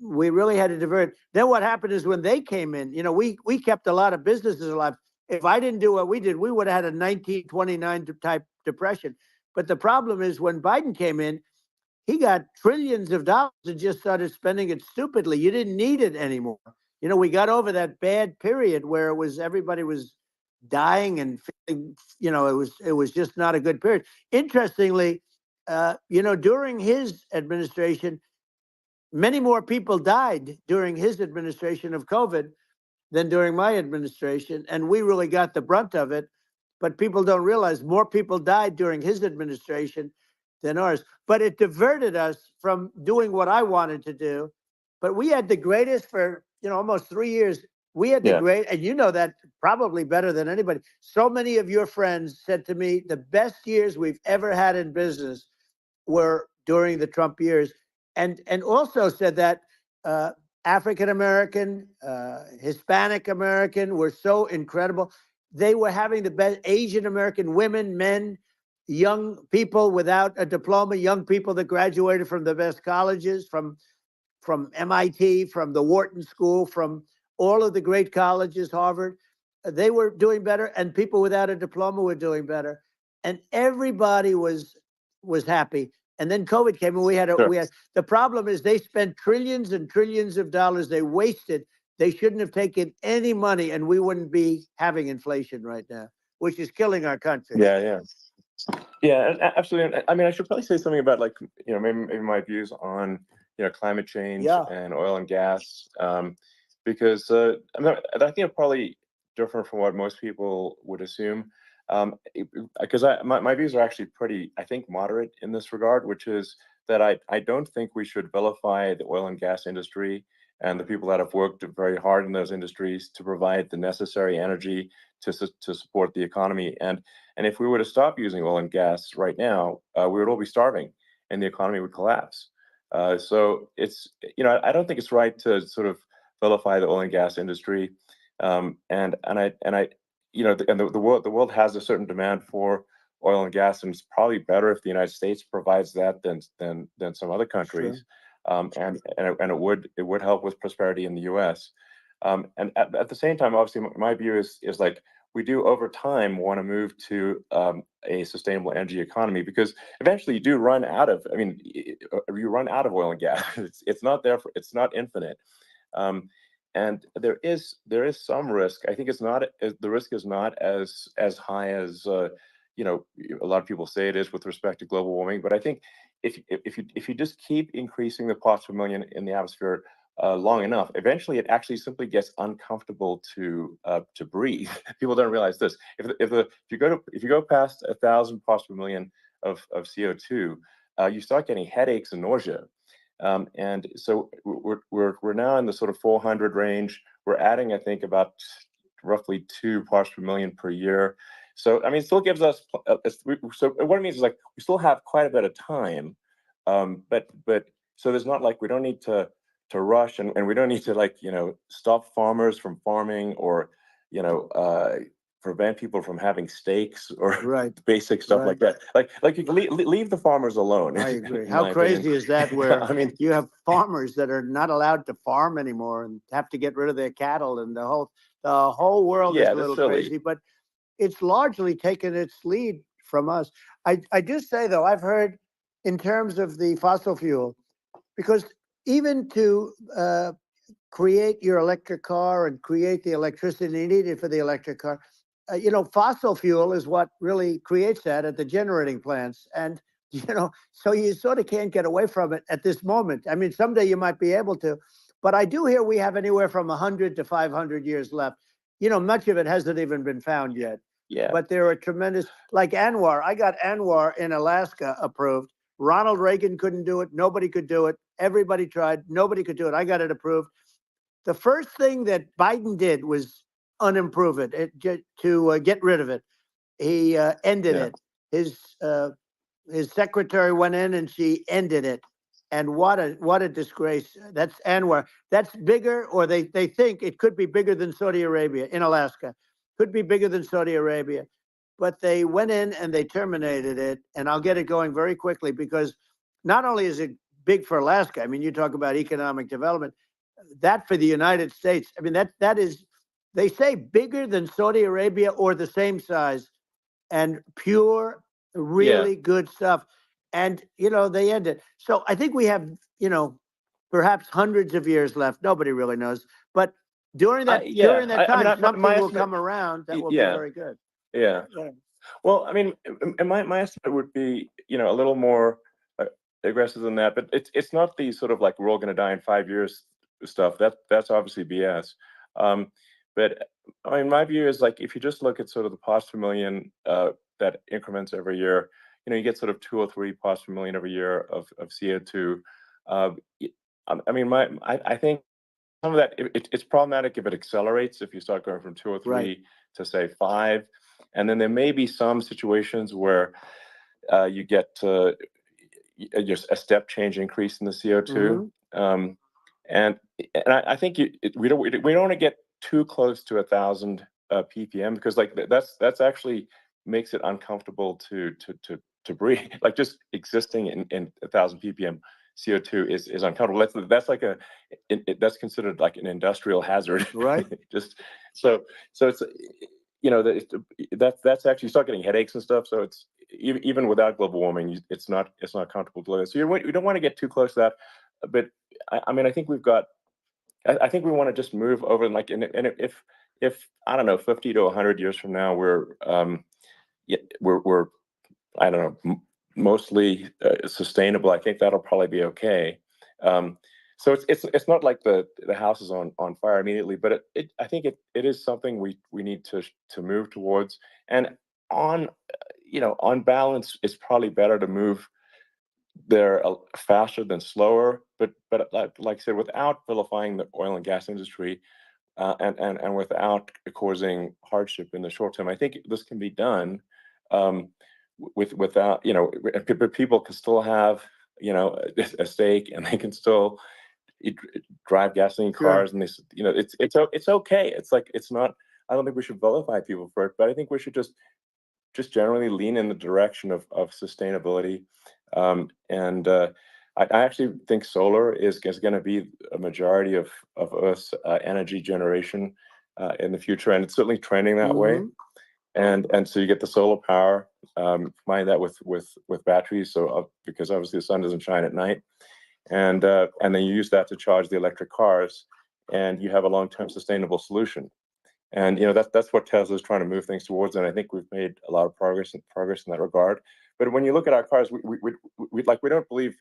we really had to divert. Then what happened is when they came in, we kept a lot of businesses alive. If I didn't do what we did, we would have had a 1929 type depression. But the problem is when Biden came in, he got trillions of dollars and just started spending it stupidly. You didn't need it anymore. We got over that bad period where everybody was dying and feeling, it was just not a good period. Interestingly, during his administration, many more people died during his administration of COVID than during my administration, and we really got the brunt of it. But people don't realize more people died during his administration than ours. But it diverted us from doing what I wanted to do. But we had the greatest for almost 3 years. We had the great, and that probably better than anybody. So many of your friends said to me, the best years we've ever had in business were during the Trump years, and also said that African American, Hispanic American were so incredible. They were having the best. Asian American women, men, young people without a diploma, young people that graduated from the best colleges, from MIT, from the Wharton School, from all of the great colleges, Harvard. They were doing better, and people without a diploma were doing better, and everybody was happy. And then COVID came, and we had the problem is they spent trillions and trillions of dollars. They wasted. They shouldn't have taken any money, and we wouldn't be having inflation right now, which is killing our country. Yeah, absolutely. I mean, I should probably say something about maybe my views on climate change and oil and gas, because I think it's probably different from what most people would assume. Because my views are actually pretty, I think, moderate in this regard, which is that I don't think we should vilify the oil and gas industry and the people that have worked very hard in those industries to provide the necessary energy to support the economy. And if we were to stop using oil and gas right now, we would all be starving, and the economy would collapse. So it's I don't think it's right to sort of vilify the oil and gas industry, and the world has a certain demand for oil and gas, and it's probably better if the United States provides that than some other countries. Sure. And it would help with prosperity in the U.S. And at the same time, obviously, my view is like we do over time want to move to a sustainable energy economy, because eventually you do run out of. I mean, you run out of oil and gas. It's not there. It's not infinite. And there is some risk. I think the risk is not as high as a lot of people say it is with respect to global warming. But I think if you just keep increasing the parts per million in the atmosphere long enough, eventually it actually simply gets uncomfortable to breathe. People don't realize this. If you go past 1,000 parts per million of CO2, you start getting headaches and nausea. And so we're now in the sort of 400 range. We're adding, I think, about roughly 2 parts per million per year. So I mean, it still gives us. So what it means is like we still have quite a bit of time, but so there's not like we don't need to rush, and we don't need to stop farmers from farming, or prevent people from having steaks, or basic stuff like that. Like you can leave the farmers alone. I agree. How crazy is that? Where I mean, you have farmers that are not allowed to farm anymore and have to get rid of their cattle, and the whole world is a little crazy. But it's largely taken its lead from us. I do say, though, I've heard in terms of the fossil fuel, because even to create your electric car and create the electricity needed for the electric car, fossil fuel is what really creates that at the generating plants. And, so you sort of can't get away from it at this moment. I mean, someday you might be able to, but I do hear we have anywhere from 100 to 500 years left. much of it hasn't even been found yet. Yeah. But there are tremendous, like Anwar. I got Anwar in Alaska approved. Ronald Reagan couldn't do it. Nobody could do it. Everybody tried. Nobody could do it. I got it approved. The first thing that Biden did was unimprove to get rid of it. He ended it. His secretary went in and she ended it. And what a disgrace. That's Anwar. That's bigger, or they think it could be bigger than Saudi Arabia in Alaska. Could be bigger than Saudi Arabia. But they went in and they terminated it. And I'll get it going very quickly, because not only is it big for Alaska, I mean, you talk about economic development, that for the United States, I mean, that is, they say bigger than Saudi Arabia or the same size, and pure, really good stuff. And, they end it. So I think we have, perhaps hundreds of years left. Nobody really knows. But during that time, something will come around that will be very good. Yeah. Well, I mean, and my estimate would be, a little more aggressive than that. But it's not the sort of like we're all going to die in 5 years stuff. That's obviously BS. But I mean, my view is like, if you just look at sort of the parts per million that increments every year, you get sort of 2 or 3 parts per million every year of CO2. I mean, I think some of that it's problematic if it accelerates, if you start going from 2 or 3 to say 5, and then there may be some situations where you get just a step change increase in the CO2. And I think we don't want to get too close to 1,000 ppm, because like that's actually makes it uncomfortable to breathe. Like just existing in 1,000 ppm CO2 is uncomfortable. That's like that's considered like an industrial hazard, right? Just so it's that's actually, you start getting headaches and stuff. So it's even without global warming, it's not comfortable to live. So you don't want to get too close to that. But I mean, I think I think we want to just move over, and if I don't know, 50 to 100 years from now, we're I don't know, mostly sustainable, I think that'll probably be okay. So it's not like the house is on fire immediately, but I think it is something we need to move towards. And on balance, it's probably better to move there faster than slower, but like I said, without vilifying the oil and gas industry, and without causing hardship in the short term. I think this can be done without, but people can still have a stake, and they can still drive gasoline cars, and it's okay. It's like, it's not. I don't think we should vilify people for it, but I think we should just generally lean in the direction of sustainability. I actually think solar is going to be a majority of Earth's energy generation in the future, and it's certainly trending that way. And so you get the solar power, combine that with batteries, so because obviously the sun doesn't shine at night, and then you use that to charge the electric cars, and you have a long-term sustainable solution. And that's what Tesla is trying to move things towards, and I think we've made a lot of progress in that regard. But when you look at our cars, we don't believe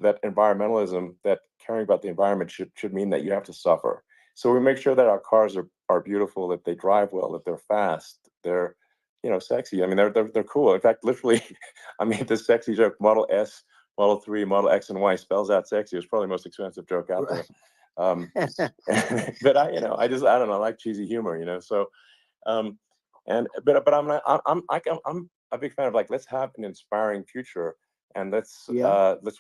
that environmentalism, that caring about the environment should mean that you have to suffer. So we make sure that our cars are beautiful, that they drive well, that they're fast, they're sexy. I mean, they're cool. In fact, literally, I made this sexy joke: Model S, Model 3, Model X, and Y spells out sexy. It's probably the most expensive joke out there. But I don't know, I like cheesy humor, So, but I'm a big fan of, like, let's have an inspiring future, and let's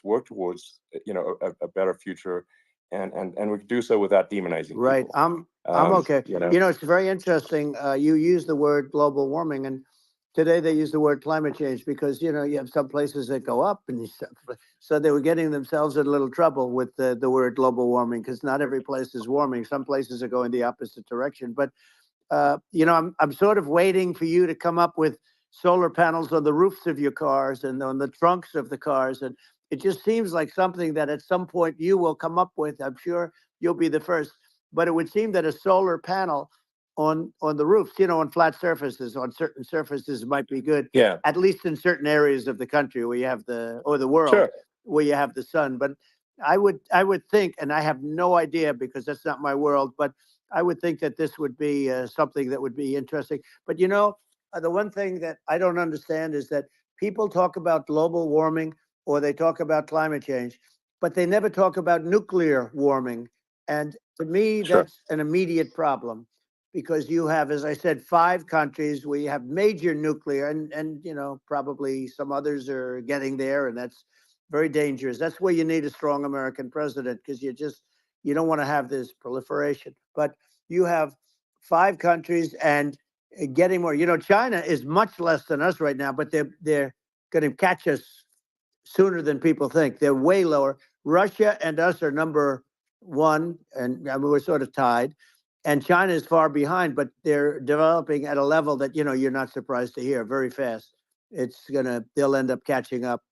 work towards a better future, and we can do so without demonizing people. Right. I'm okay. It's very interesting. You use the word global warming, and today they use the word climate change, because you have some places that go up, and so they were getting themselves in a little trouble with the word global warming, because not every place is warming. Some places are going the opposite direction. But I'm sort of waiting for you to come up with solar panels on the roofs of your cars and on the trunks of the cars, and it just seems like something that at some point you will come up with. I'm sure you'll be the first. But it would seem that a solar panel on the roofs, on flat surfaces, on certain surfaces, might be good. Yeah. At least in certain areas of the country where you have the world, where you have the sun. But I would think, and I have no idea because that's not my world, but I would think that this would be something that would be interesting. But the one thing that I don't understand is that people talk about global warming or they talk about climate change, but they never talk about nuclear warming. And to me, Sure. that's an immediate problem because you have, as I said, 5 countries where you have major nuclear, and probably some others are getting there, and that's very dangerous. That's where you need a strong American president because you don't want to have this proliferation. But you have 5 countries and getting more. China is much less than us right now, but they're going to catch us sooner than people think. They're way lower. Russia and us are number 1, and I mean, we're sort of tied. And China is far behind, but they're developing at a level that you're not surprised to hear very fast. They'll end up catching up,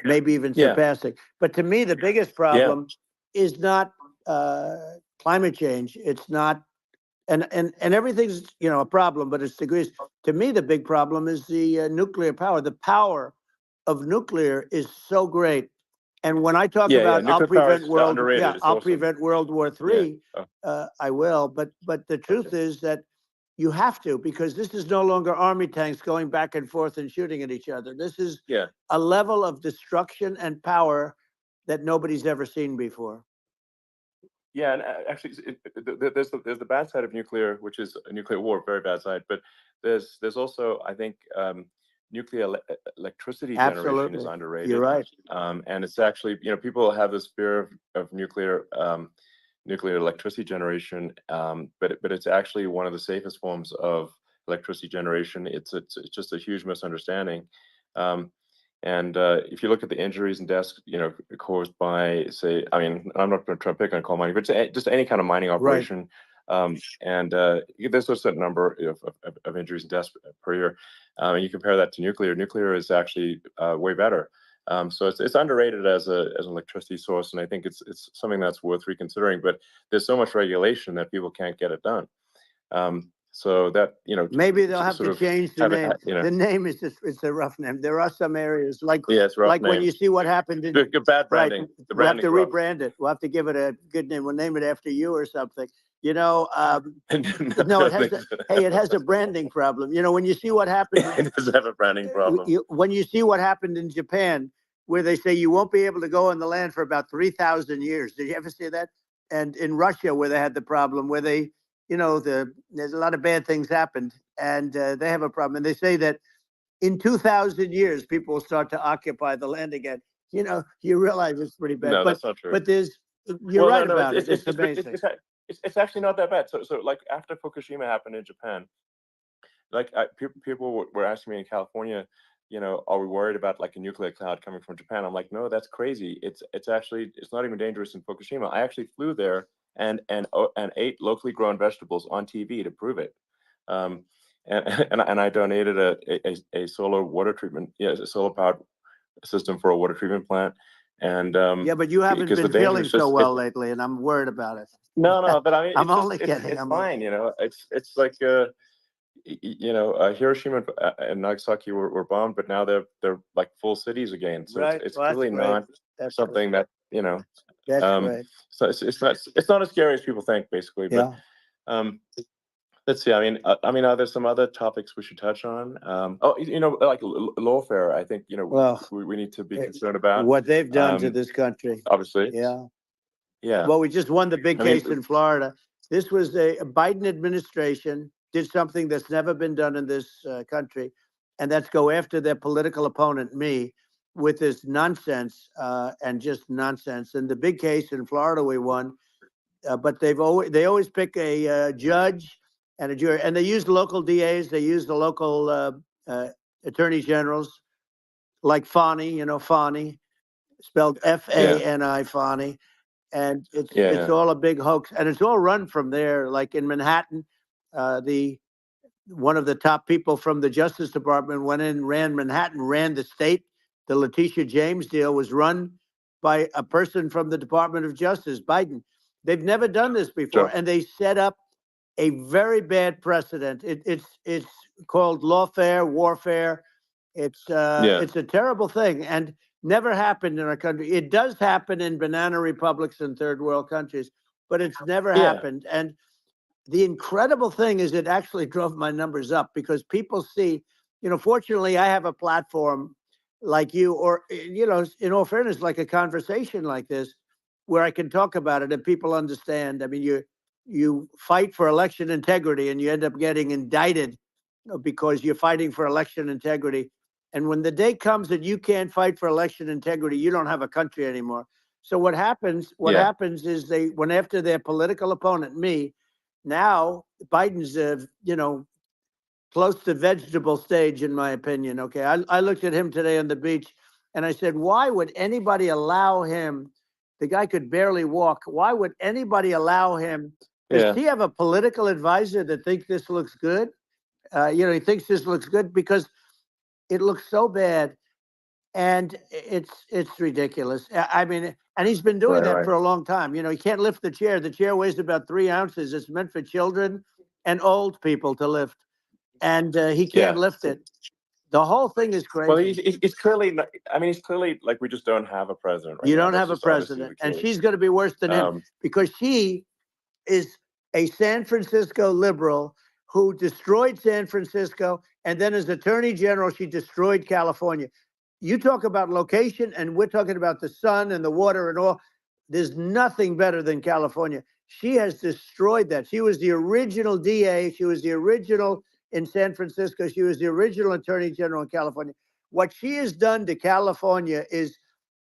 maybe even surpassing. But to me, the biggest problem is not climate change. It's not, and everything's a problem, but it's degrees. To me, the big problem is the nuclear power. The power of nuclear is so great. And when I talk about I'll prevent World War III, I will. But the truth is that you have to, because this is no longer army tanks going back and forth and shooting at each other. This is a level of destruction and power that nobody's ever seen before. Yeah, and actually, there's the bad side of nuclear, which is a nuclear war, very bad side. But there's also, I think, nuclear electricity generation is underrated. You're right. And it's actually, people have this fear of nuclear electricity generation, but it's actually one of the safest forms of electricity generation. It's just a huge misunderstanding. And if you look at the injuries and deaths, caused by, say, I mean, I'm not going to try to pick on coal mining, but just any kind of mining operation. And there's a certain number of injuries and deaths per year. And you compare that to nuclear. Nuclear is actually way better. So it's underrated as an electricity source, and I think it's something that's worth reconsidering. But there's so much regulation that people can't get it done. So that maybe they'll have to change the name. The name is it's a rough name. There are some areas like when you see what happened in bad branding. We'll have to rebrand it. We'll have to give it a good name. We'll name it after you or something. No, it has a branding problem. When you see what happened, it does have a branding problem. When you see what happened in Japan, where they say you won't be able to go on the land for about 3,000 years. Did you ever see that? And in Russia, where they had the problem, where they there's a lot of bad things happened, and they have a problem. And they say that in 2,000 years, people will start to occupy the land again. You realize it's pretty bad. No, that's not true. But you're right about it. It's amazing. It's actually not that bad. So like after Fukushima happened in Japan, like people were asking me in California, are we worried about like a nuclear cloud coming from Japan? I'm like, no, that's crazy. It's not even dangerous in Fukushima. I actually flew there and ate locally grown vegetables on TV to prove it. And I donated a solar water treatment, a solar powered system for a water treatment plant. And but you haven't been feeling so well lately, and I'm worried about it. No, but I mean, I'm only kidding. It's fine, It's like Hiroshima and Nagasaki were bombed, but now they're like full cities again. So it's really not something that That's right. So it's not as scary as people think, basically. But let's see. I mean, are there some other topics we should touch on? Like lawfare. I think we need to be concerned about what they've done to this country. Obviously, yeah. Well, we just won the big case in Florida. This was a Biden administration did something that's never been done in this country, and that's go after their political opponent, me, with this nonsense and just nonsense. And the big case in Florida we won, but they always pick a judge and a jury, and they use the local DAs, they use the local attorney generals, like Fani, Fani, spelled Fani, Fani, and it's all a big hoax, and it's all run from there, like in Manhattan. One of the top people from the Justice Department went in, ran Manhattan, ran the state. The Letitia James deal was run by a person from the Department of Justice, Biden. They've never done this before, and they set up a very bad precedent. It's called lawfare, warfare. It's a terrible thing, and never happened in our country. It does happen in banana republics and third world countries, but it's never happened. And the incredible thing is it actually drove my numbers up because people see, fortunately, I have a platform like you, or, in all fairness, like a conversation like this, where I can talk about it and people understand. I mean, you fight for election integrity and you end up getting indicted because you're fighting for election integrity. And when the day comes that you can't fight for election integrity, you don't have a country anymore. So what happens? What Yeah. happens is they went after their political opponent, me. Now Biden's, close to vegetable stage, in my opinion. Okay, I looked at him today on the beach, and I said, why would anybody allow him? The guy could barely walk. Why would anybody allow him? Does Yeah. he have a political advisor that thinks this looks good? He thinks this looks good because it looks so bad, and it's ridiculous. I mean, and he's been doing that Right. for a long time. He can't lift the chair. The chair weighs about 3 ounces. It's meant for children and old people to lift, and he can't Yeah. lift it. The whole thing is crazy. Well, he's clearly. I mean, he's clearly like we just don't have a president right You now. don't That's have a just obviously president, the and case. she's going to be worse than him because she is a San Francisco liberal who destroyed San Francisco, and then as attorney general, she destroyed California. You talk about location, and we're talking about the sun and the water and all. There's nothing better than California. She has destroyed that. She was the original DA. She was the original in San Francisco. She was the original attorney general in California. What she has done to California is,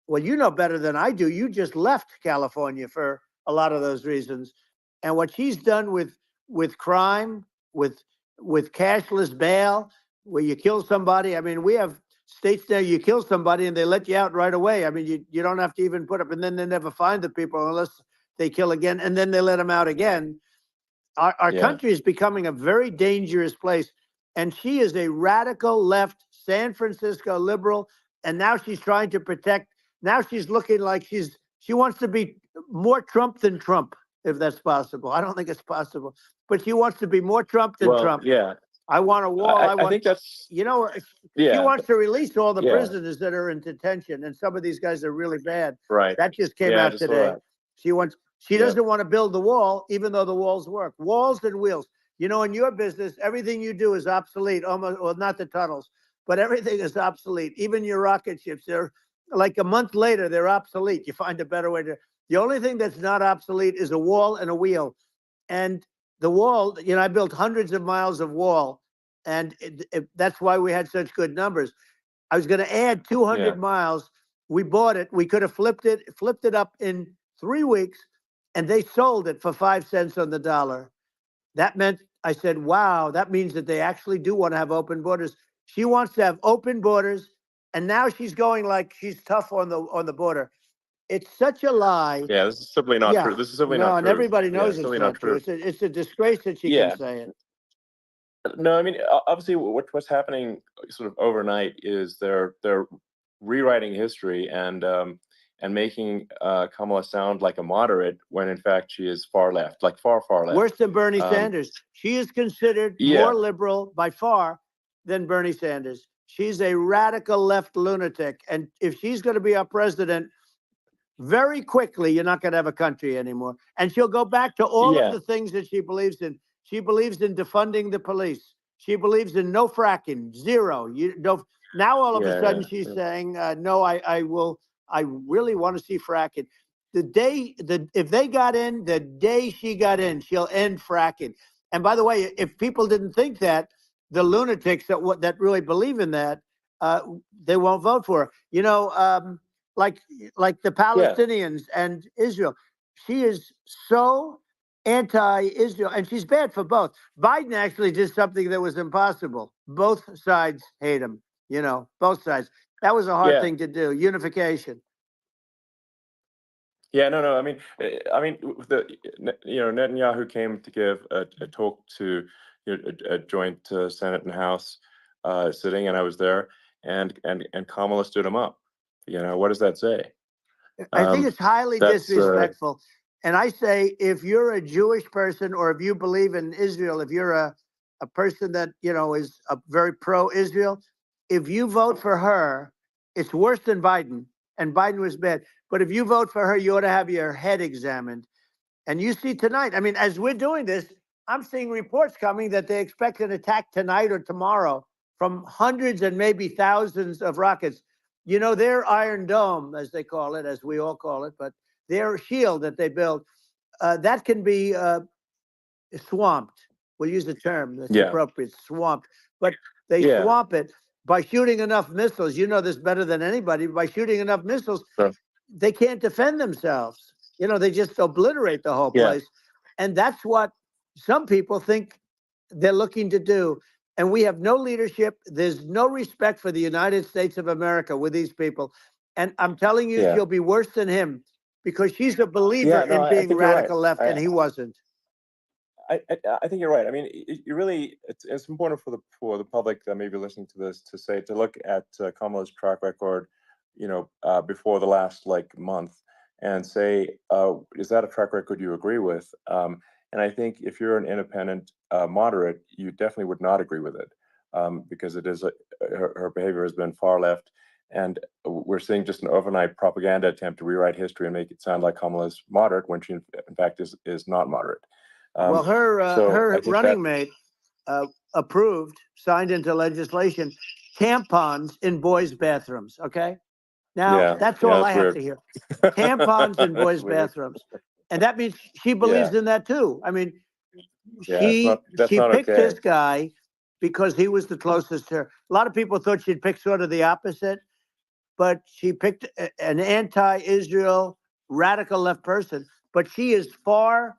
well, you know better than I do. You just left California for a lot of those reasons. And what she's done with crime, with cashless bail, where you kill somebody. I mean, we have states there you kill somebody and they let you out right away. I mean, you don't have to even put up, and then they never find the people unless they kill again, and then they let them out again. Our country is becoming a very dangerous place. And she is a radical left San Francisco liberal. And now she's trying to protect. Now she's looking like she wants to be more Trump than Trump, if that's possible. I don't think it's possible, but she wants to be more Trump than Trump. Yeah. I want a wall. I think that's. She wants to release all the prisoners that are in detention, and some of these guys are really bad. Right. That just came out today. She doesn't want to build the wall, even though the walls work. Walls and wheels. In your business, everything you do is obsolete, almost, well, not the tunnels, but everything is obsolete. Even your rocket ships, they're like a month later, they're obsolete. You find a better way to. The only thing that's not obsolete is a wall and a wheel. And the wall, I built hundreds of miles of wall, and that's why we had such good numbers. I was going to add 200 miles. We bought it. We could have flipped it up in 3 weeks, and they sold it for 5 cents on the dollar. That meant, I said, wow, that means that they actually do want to have open borders. She wants to have open borders, and now she's going like she's tough on the border. It's such a lie. Yeah, this is simply not true. This is simply not true. And everybody knows it's simply not true. It's a disgrace that she can say it. No, I mean, obviously, what's happening sort of overnight is they're rewriting history and making Kamala sound like a moderate when in fact she is far left, like far left. Worse than Bernie Sanders. She is considered more liberal by far than Bernie Sanders. She's a radical left lunatic, and if she's going to be our president, very quickly, you're not going to have a country anymore. And she'll go back to all of the things that she believes in. She believes in defunding the police. She believes in no fracking, zero. Now all of a sudden she's saying, no, I really want to see fracking. If they got in, the day she got in, she'll end fracking. And by the way, if people didn't think that, the lunatics that really believe in that, they won't vote for her. Like the Palestinians and Israel. She is so anti-Israel, and she's bad for both. Biden actually did something that was impossible. Both sides hate him, both sides. That was a hard thing to do, unification. Yeah, no. I mean, Netanyahu came to give a talk to a joint Senate and House sitting, and I was there, and Kamala stood him up. What does that say? I think it's highly disrespectful. And I say, if you're a Jewish person or if you believe in Israel, if you're a person that, is a very pro-Israel, if you vote for her, it's worse than Biden. And Biden was bad. But if you vote for her, you ought to have your head examined. And you see tonight, I mean, as we're doing this, I'm seeing reports coming that they expect an attack tonight or tomorrow from hundreds and maybe thousands of rockets. You know, their Iron Dome, as they call it, as we all call it, but their shield that they build, that can be swamped. We'll use the term that's Yeah. appropriate, swamped. But they Yeah. swamp it by shooting enough missiles. You know this better than anybody. By shooting enough missiles, Sure. they can't defend themselves. You know, they just obliterate the whole Yeah. place. And that's what some people think they're looking to do. And we have no leadership. There's no respect for the United States of America with these people. And I'm telling you, Yeah. she'll be worse than him because she's a believer Yeah, no, in I being think you're right. radical left, and he wasn't. I think you're right. I mean, you really, it's important for the public that may be listening to this to look at Kamala's track record, before the last month, and say, is that a track record you agree with? And I think if you're an independent moderate, you definitely would not agree with it, because it is her behavior has been far left, and we're seeing just an overnight propaganda attempt to rewrite history and make it sound like Kamala's moderate when she in fact is not moderate. Well, her so I her think running mate approved, signed into legislation, tampons in boys' bathrooms. Okay, now Yeah, that's all that's I have weird. to hear. Tampons in That's boys' weird. bathrooms, and that means she Yeah, believes in that too. I mean, yeah, that's she not picked okay. this guy because he was the closest to her. A lot of people thought she'd pick sort of the opposite, but she picked an anti-Israel radical left person. But she is far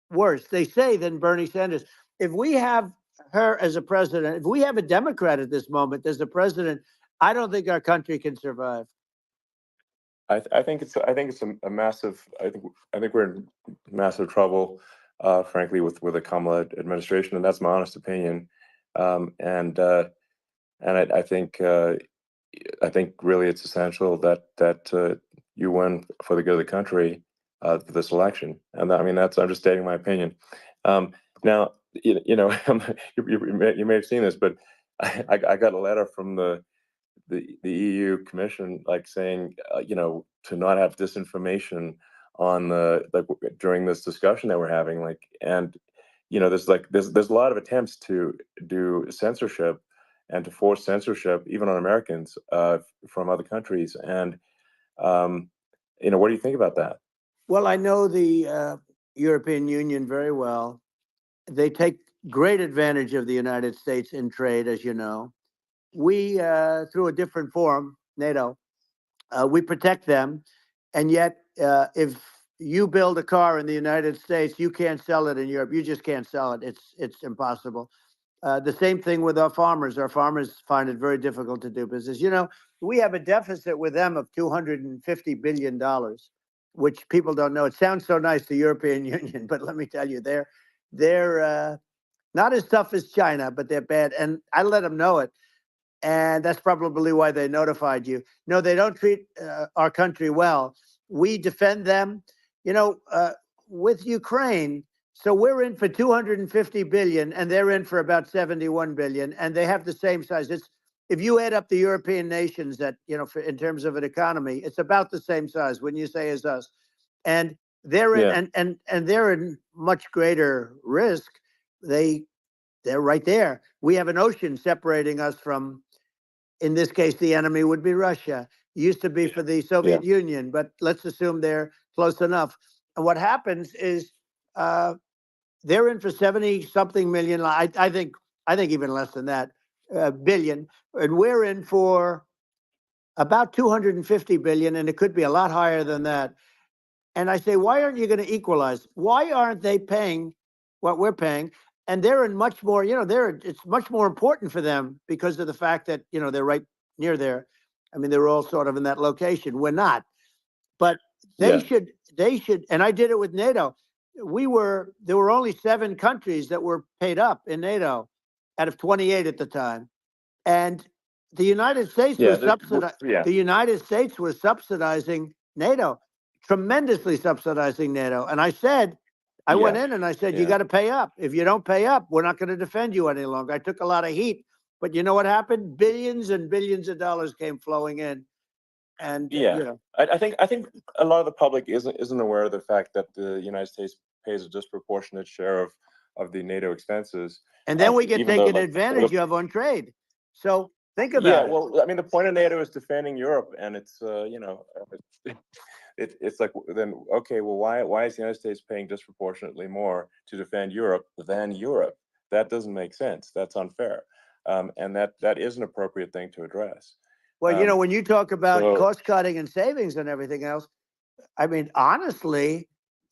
worse, they say, than Bernie Sanders. If we have her as a president, if we have a Democrat at this moment as the president, I don't think our country can survive. I think it's a massive. I think we're in massive trouble, frankly, with the Kamala administration, and that's my honest opinion. And I think really it's essential that you win for the good of the country for this election. And I mean I'm just stating my opinion. Now you may have seen this, but I got a letter from the EU Commission saying to not have disinformation on during this discussion that we're having, and there's a lot of attempts to do censorship and to force censorship even on Americans from other countries. And what do you think about that? Well, I know the European Union very well. They take great advantage of the United States in trade, as you know. We, through a different forum, NATO, we protect them. And yet, if you build a car in the United States, you can't sell it in Europe. You just can't sell it. It's impossible. The same thing with our farmers. Our farmers find it very difficult to do business. You know, we have a deficit with them of $250 billion, which people don't know. It sounds so nice, the European Union, but let me tell you, they're not as tough as China, but they're bad. And I let them know it. And that's probably why they notified you. No, they don't treat our country well. We defend them, with Ukraine. So we're in for 250 billion, and they're in for about 71 billion, and they have the same size. If you add up the European nations that in terms of an economy, it's about the same size. When you say as us, and they're in, and they're in much greater risk. They're right there. We have an ocean separating us from. In this case, the enemy would be Russia. It used to be for the Soviet Union, but let's assume they're close enough. And what happens is they're in for 70 something million. I think even less than that, billion, and we're in for about 250 billion, and it could be a lot higher than that. And I say, why aren't you going to equalize? Why aren't they paying what we're paying? And they're in much more, it's much more important for them because of the fact that, they're right near there. I mean, they're all sort of in that location. We're not. But they should, and I did it with NATO. There were only 7 countries that were paid up in NATO out of 28 at the time. And the United States was the United States was subsidizing NATO, tremendously subsidizing NATO. And I said, I went in and I said, you got to pay up. If you don't pay up, we're not going to defend you any longer. I took a lot of heat, but you know what happened? Billions and billions of dollars came flowing in. And I think a lot of the public isn't aware of the fact that the United States pays a disproportionate share of the NATO expenses. And then we get even though, taken like, advantage of on trade. So think yeah, about it. well, I mean, the point of NATO is defending Europe, and it's it's like, then okay, well, why is the United States paying disproportionately more to defend Europe than Europe? That doesn't make sense. That's unfair, and that is an appropriate thing to address. Well, when you talk about so- cost cutting and savings and everything else, I mean, honestly,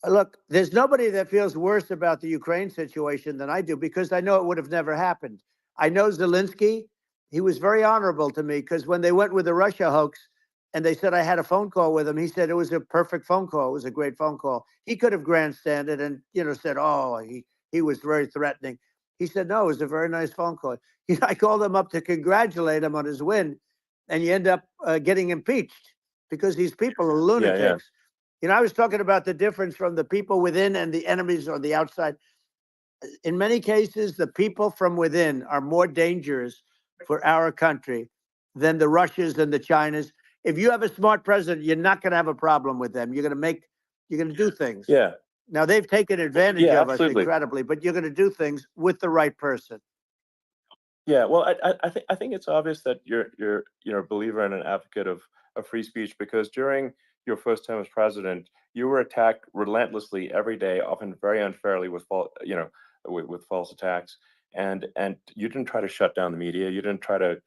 look, there's nobody that feels worse about the Ukraine situation than I do, because I know it would have never happened. I know Zelensky. He was very honorable to me, because when they went with the Russia hoax and they said I had a phone call with him, he said it was a perfect phone call. It was a great phone call. He could have grandstanded and, said, oh, he was very threatening. He said, no, it was a very nice phone call. I called him up to congratulate him on his win, and you end up getting impeached because these people are lunatics. I was talking about the difference from the people within and the enemies on the outside. In many cases, the people from within are more dangerous for our country than the Russians and the Chinas. If you have a smart president, you're not going to have a problem with them. You're going to do things. Yeah. Now, they've taken advantage of absolutely. us incredibly, but you're going to do things with the right person. Yeah, well, I think it's obvious that you're a believer and an advocate of free speech, because during your first term as president, you were attacked relentlessly every day, often very unfairly with with false attacks, and you didn't try to shut down the media. You didn't try to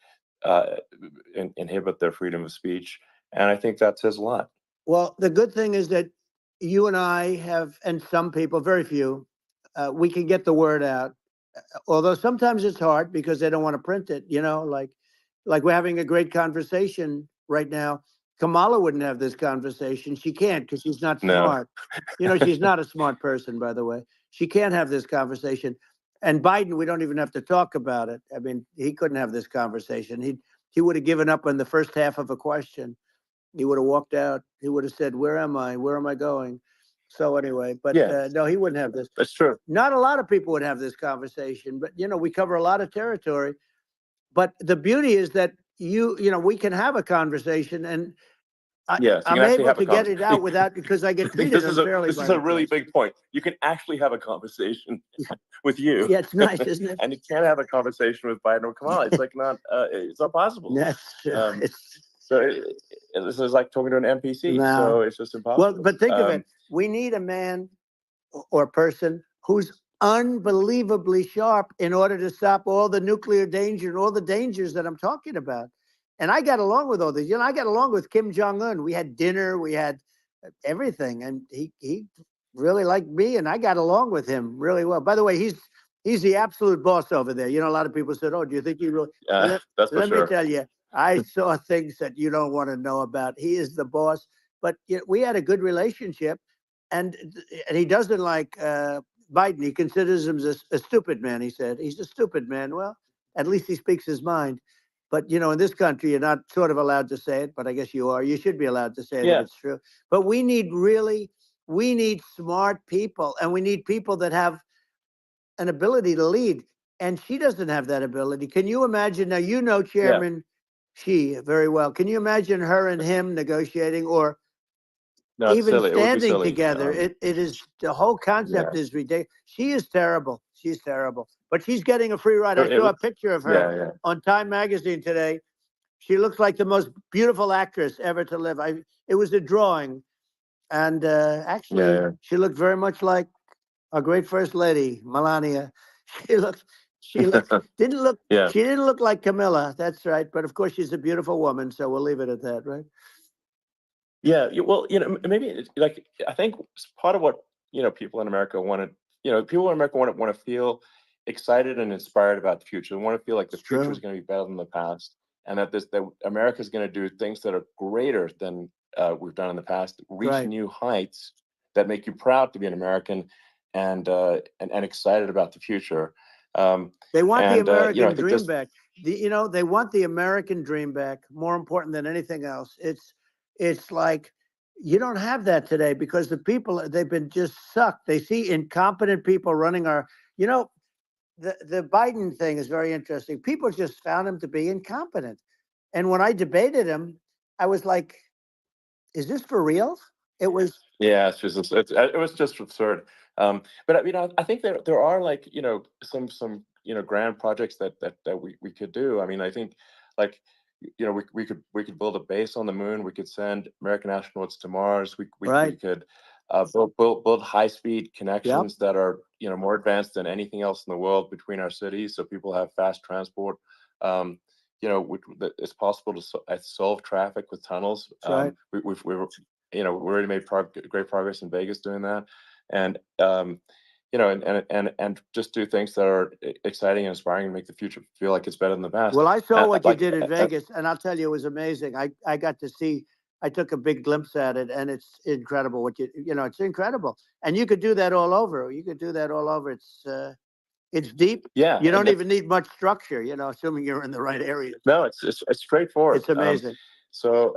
inhibit their freedom of speech, and I think that says a lot. Well, the good thing is that you and I have, and some people, very few, we can get the word out. Although sometimes it's hard because they don't want to print it, like we're having a great conversation right now. Kamala wouldn't have this conversation. She can't, because she's not smart. She's not a smart person, by the way. She can't have this conversation. And Biden, we don't even have to talk about it. I mean, he couldn't have this conversation. He would have given up on the first half of a question. He would have walked out. He would have said, where am I? Where am I going? So anyway, but no, he wouldn't have this. That's true. Not a lot of people would have this conversation, but we cover a lot of territory. But the beauty is that we can have a conversation, and I'm able to get it out without, because I get treated unfairly. This is a really big point. You can actually have a conversation with you. Yeah, it's nice, isn't it? And you can't have a conversation with Biden or Kamala. It's like it's not possible. Yes. So this is like talking to an NPC. No. So it's just impossible. Well, but think of it. We need a man or person who's unbelievably sharp in order to stop all the nuclear danger and all the dangers that I'm talking about. And I got along with all these. I got along with Kim Jong-un. We had dinner. We had everything. And he really liked me, and I got along with him really well. By the way, he's the absolute boss over there. A lot of people said, oh, do you think he really? That's for let sure. me tell you, I saw things that you don't want to know about. He is the boss. But we had a good relationship, and he doesn't like Biden. He considers him a stupid man. He said he's a stupid man. Well, at least he speaks his mind. But in this country, you're not sort of allowed to say it. But I guess you are. You should be allowed to say it if it's true. But we need smart people, and we need people that have an ability to lead. And she doesn't have that ability. Can you imagine? Now, Chairman Xi very well. Can you imagine her and him negotiating, or even standing together? It is, the whole concept is ridiculous. She is terrible. She's terrible. But she's getting a free ride. I saw a picture of her on Time Magazine today. She looks like the most beautiful actress ever to live. It was a drawing. And actually, she looked very much like our great First Lady, Melania. She didn't look like Camilla. That's right. But of course, she's a beautiful woman. So we'll leave it at that, right? Yeah. Well, maybe like, I think part of what, people in America want to feel excited and inspired about the future. They want to feel like the future is going to be better than the past, and that America is going to do things that are greater than we've done in the past, reach new heights that make you proud to be an American, and excited about the future. They want the American dream back. They want the American dream back. More important than anything else. It's like, you don't have that today, because the people, they've been just sucked. They see incompetent people running the Biden thing is very interesting. People just found him to be incompetent. And when I debated him, I was like, is this for real? It was. Yeah, it was just absurd. But I think there are like some grand projects that we could do. I mean, I think like we could build a base on the moon. We could send American astronauts to Mars. We Right. could build high speed Yep. connections that are more advanced than anything else in the world between our cities, so people have fast transport. Um, it's possible to solve traffic with tunnels. That's right. We already made great progress in Vegas doing that, and and just do things that are exciting and inspiring and make the future feel like it's better than the past. Well, I saw what you Like, did in Vegas, and I'll tell you, it was amazing. I got to see. I took a big glimpse at it, and it's incredible. It's incredible, and you could do that all over. You could do that all over. It's deep. yeah, You don't even need much structure. Assuming you're in the right areas. no, it's straightforward. It's amazing. So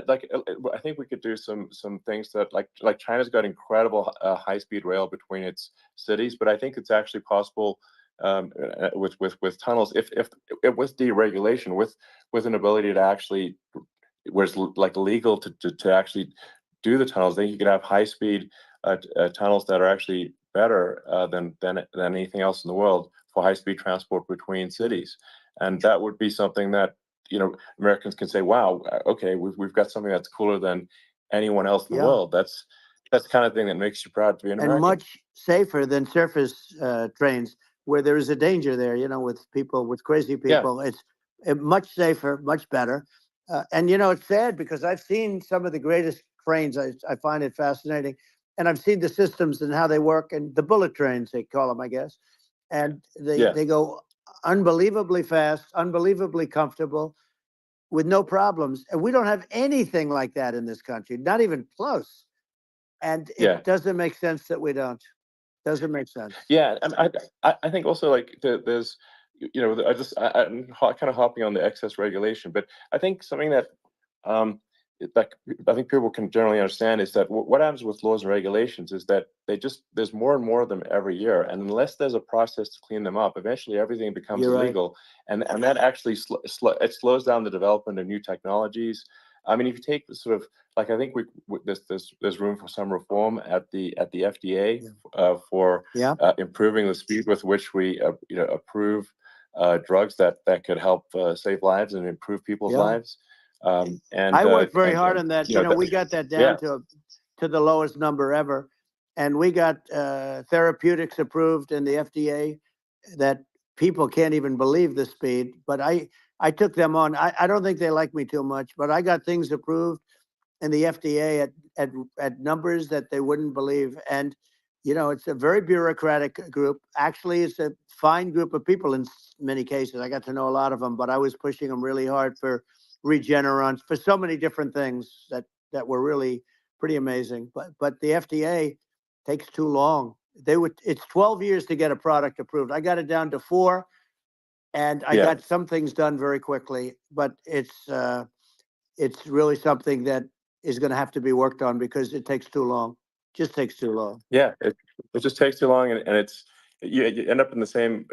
like I think we could do some things that like China's got incredible high speed rail between its cities, but I think it's actually possible with tunnels if with deregulation, with an ability to actually where it's like legal to actually do the tunnels. Then you could have high speed tunnels that are actually better than anything else in the world for high speed transport between cities, and that would be something that Americans can say, "Wow, okay, we've got something that's cooler than anyone else in the Yeah. world." That's the kind of thing that makes you proud to be an And American. much safer than surface trains, where there is a danger there. With crazy people. It's much safer, much better. And it's sad because I've seen some of the greatest trains. I find it fascinating, and I've seen the systems and how they work, and the bullet trains they call them, I guess. And they go unbelievably fast, unbelievably comfortable, with no problems. And we don't have anything like that in this country, not even close. And it doesn't make sense that we don't. Doesn't make sense. Yeah, and I think also like there's I'm kind of hopping on the excess regulation, but I think something that like I think people can generally understand is that what happens with laws and regulations is that there's more and more of them every year, and unless there's a process to clean them up, eventually everything becomes You're right. illegal, and that actually it slows down the development of new technologies. I mean, if you take the sort of like I think there's room for some reform at the FDA for Yeah. improving the speed with which we approve drugs that could help save lives and improve people's Yeah. lives. And I worked very hard on that. that- We got that down to the lowest number ever, and we got therapeutics approved in the FDA that people can't even believe the speed. But I took them on. I don't think they like me too much, but I got things approved in the FDA at numbers that they wouldn't believe. And it's a very bureaucratic group. Actually, it's a fine group of people in many cases. I got to know a lot of them, but I was pushing them really hard for Regeneron, for so many different things that were really pretty amazing. But the FDA takes too long. It's 12 years to get a product approved. I got it down to 4, and I got some things done very quickly. But it's really something that is going to have to be worked on because it takes too long. Just takes too long. Yeah, it just takes too long, and it's you end up in the same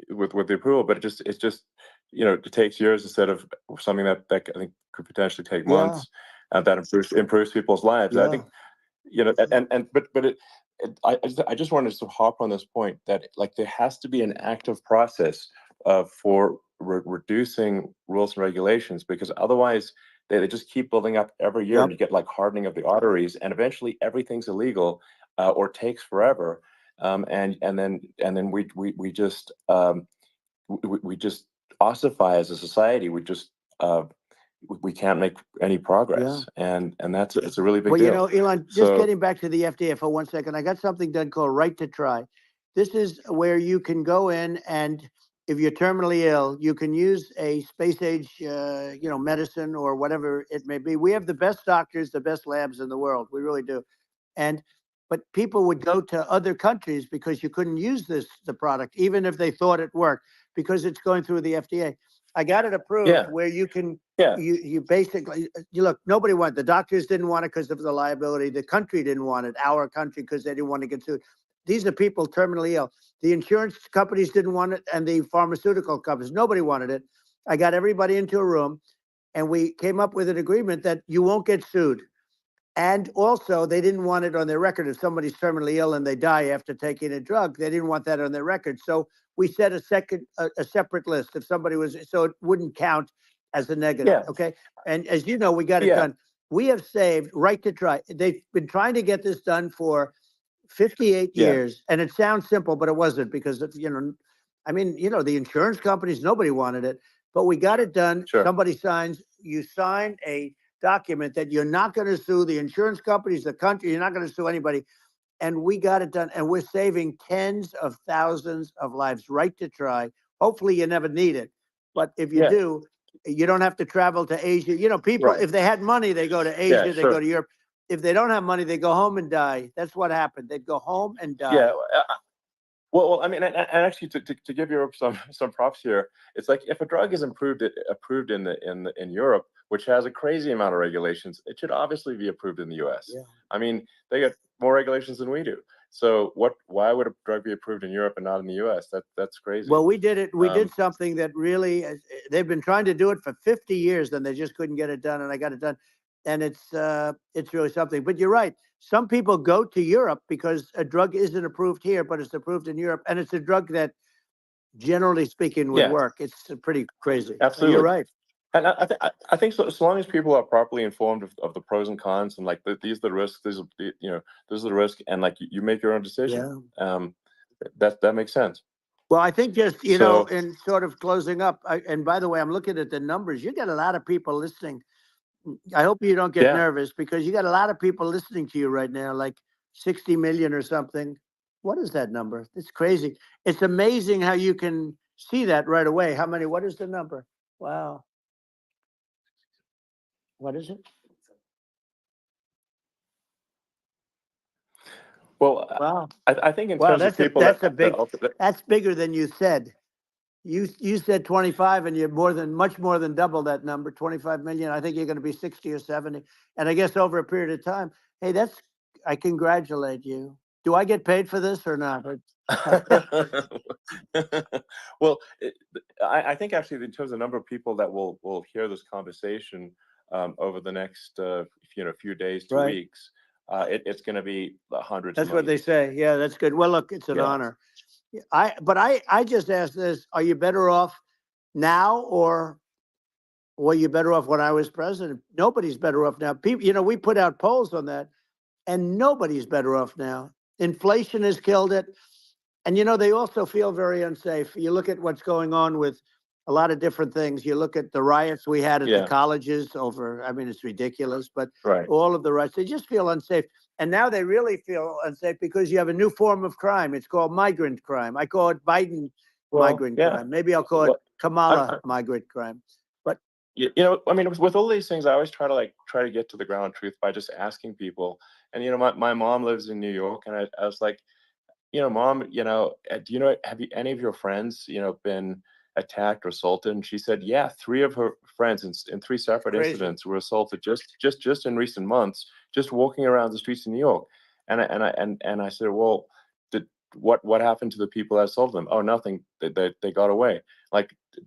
with the approval, but it's just it takes years instead of something that I think could potentially take months, and that improves people's lives. I think I just wanted to hop on this point that like there has to be an active process for reducing rules and regulations, because otherwise they just keep building up every year, and you get like hardening of the arteries, and eventually everything's illegal or takes forever, and then we just we just ossify as a society. We can't make any progress, and it's a really big deal. Elon, just getting back to the FDA for 1 second, I got something done called Right to Try. This is where you can go in, and if you're terminally ill, you can use a space age, medicine or whatever it may be. We have the best doctors, the best labs in the world. We really do. But people would go to other countries because you couldn't use the product, even if they thought it worked, because it's going through the FDA. I got it approved where you can, you basically, look, nobody wanted, the doctors didn't want it because of the liability. The country didn't want it, our country, because they didn't want to get sued. These are people terminally ill. The insurance companies didn't want it, and the pharmaceutical companies, nobody wanted it. I got everybody into a room, and we came up with an agreement that you won't get sued. And also, they didn't want it on their record. If somebody's terminally ill and they die after taking a drug, they didn't want that on their record. So we set a separate list. If somebody was, so it wouldn't count as a negative. Yeah. Okay. And as you know, we got it Yeah. done. We have saved right to try. They've been trying to get this done for 58 Yeah. years. And it sounds simple, but it wasn't, because, I mean, the insurance companies, nobody wanted it, but we got it done. Sure. Somebody signs, you sign a document that you're not going to sue the insurance companies, the country, you're not going to sue anybody. And we got it done. And we're saving tens of thousands of lives. Right to try. Hopefully you never need it. But if you Yeah. do, you don't have to travel to Asia. People, Right. if they had money, they go to Asia, they sure. go to Europe. If they don't have money, they go home and die. That's what happened. They'd go home and die. Yeah. Well, I mean, and actually, to give Europe some props here, it's like if a drug is approved in Europe, which has a crazy amount of regulations, it should obviously be approved in the U.S. Yeah. I mean, they got more regulations than we do. So why would a drug be approved in Europe and not in the U.S.? That's crazy. Well, we did it. We did something that really, they've been trying to do it for 50 years, and they just couldn't get it done, and I got it done. And it's really something. But you're right. Some people go to Europe because a drug isn't approved here, but it's approved in Europe, and it's a drug that, generally speaking, would Yeah. work. It's pretty crazy. Absolutely. You're right. And I think so long as people are properly informed of the pros and cons, and like these are the risks, these are this is the risk, and like you make your own decision. Yeah. That makes sense. Well, I think just, in sort of closing up, and by the way, I'm looking at the numbers. You got a lot of people listening. I hope you don't get Yeah. nervous, because you got a lot of people listening to you right now, like 60 million or something. What is that number? It's crazy. It's amazing how you can see that right away. What is the number? Wow. What is it? Well, Wow. I think in Wow, terms of people that's bigger than you said. You said 25, and you're much more than double that number, 25 million. I think you're going to be 60 or 70. And I guess over a period of time, hey, I congratulate you. Do I get paid for this or not? Well, I think actually in terms of the number of people that will hear this conversation over the next few days to Right. weeks, it's going to be hundreds. That's of what they millions. say. Yeah, that's good. Well, look, it's an honor. I just asked this: are you better off now, or were you better off when I was president? Nobody's better off now. People, we put out polls on that, and nobody's better off now. Inflation has killed it. And, they also feel very unsafe. You look at what's going on with a lot of different things. You look at the riots we had at the colleges it's ridiculous, but Right. all of the riots, they just feel unsafe. And now they really feel unsafe because you have a new form of crime. It's called migrant crime. I call it Biden migrant crime. Maybe I'll call it Kamala migrant crime. But with all these things, I always try to get to the ground truth by just asking people. And my mom lives in New York, and I was like, Mom, have any of your friends, been attacked or assaulted? And she said, yeah, 3 of her friends in 3 separate incidents were assaulted just in recent months, just walking around the streets of New York. And I said, well, what happened to the people that assaulted them? Oh, nothing. They got away.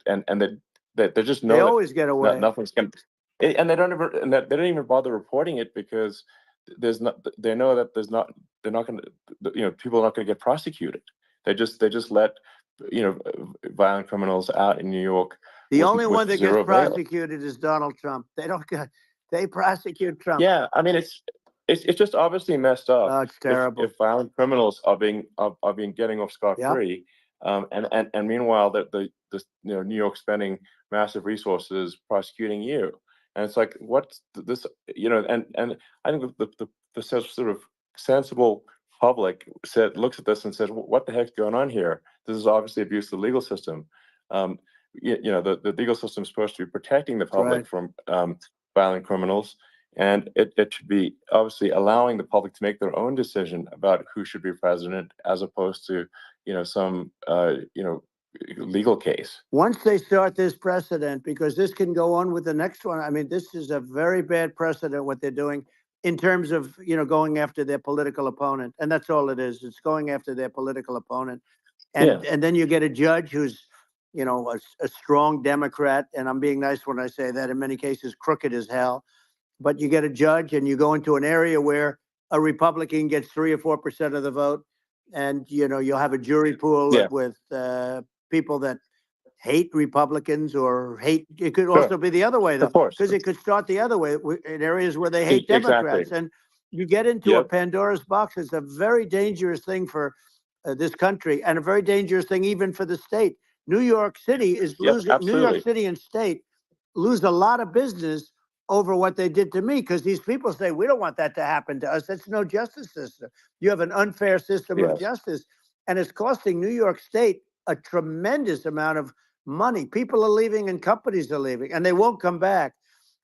And they just know they always get away. Nothing's going. And they don't even bother reporting it, because they know that they're not going to, people are not going to get prosecuted. They just let, violent criminals out in New York. The only one that gets prosecuted is Donald Trump. They prosecute Trump. Yeah. I mean, it's just obviously messed up. Oh, it's terrible. If violent criminals are being getting off scot-free. And meanwhile the New York spending massive resources prosecuting you. And it's like, what's this, and I think the sort of sensible public looks at this and says, what the heck's going on here? This is obviously abuse of the legal system. The legal system is supposed to be protecting the public from violent criminals. And it should be obviously allowing the public to make their own decision about who should be president, as opposed to, some, legal case. Once they start this precedent, because this can go on with the next one. I mean, this is a very bad precedent, what they're doing in terms of, going after their political opponent. And that's all it is. It's going after their political opponent. And then you get a judge who's, a strong Democrat. And I'm being nice when I say that, in many cases, crooked as hell. but you get a judge and you go into an area where a Republican gets 3 or 4% of the vote, and you'll have a jury pool Yeah. with people that hate Republicans or hate. It could Sure. also be the other way, though, Of course. because it could start the other way in areas where they hate Exactly. Democrats, and you get into a Yep. Pandora's box. It's a very dangerous thing for this country, and a very dangerous thing even for the state. New York City is Yep, losing. New York absolutely. City and state lose a lot of business over what they did to me, because these people say, we don't want that to happen to us. That's no justice system. You have an unfair system of Yes. justice, and it's costing New York State a tremendous amount of money. People are leaving and companies are leaving, and they won't come back.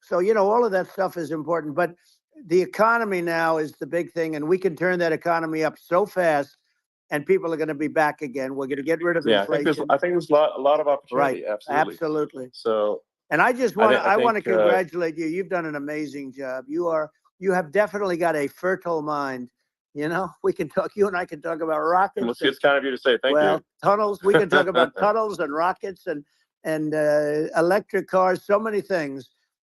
So, all of that stuff is important. But the economy now is the big thing, and we can turn that economy up so fast, and people are going to be back again. We're going to get rid of Yeah, I think inflation. there's a lot of Right. opportunity. Absolutely. Absolutely. So And I just I want thi- to I I want to think, congratulate you. You've done an amazing job. You have definitely got a fertile mind. We can talk. You and I can talk about rockets. it's kind of you to say thank you. Tunnels. We can talk about tunnels and rockets and electric cars. So many things.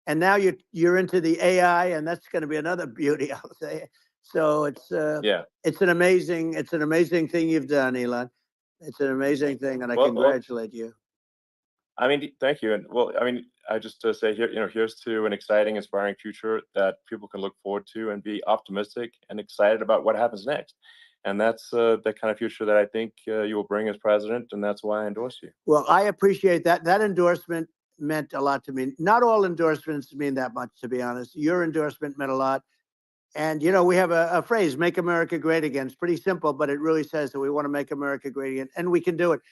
And now you're into the AI, and that's going to be another beauty, I'll say. So Yeah. it's an amazing thing you've done, Elon. It's an amazing thing, and I Well, congratulate you. I mean, thank you. And well, I mean, I just say here, here's to an exciting, inspiring future that people can look forward to and be optimistic and excited about what happens next. And that's the kind of future that I think you will bring as president, and that's why I endorse you. Well, I appreciate that. That endorsement meant a lot to me. Not all endorsements mean that much, to be honest. Your endorsement meant a lot. And, we have a phrase, make America great again. It's pretty simple, but it really says that we want to make America great again. And we can do it.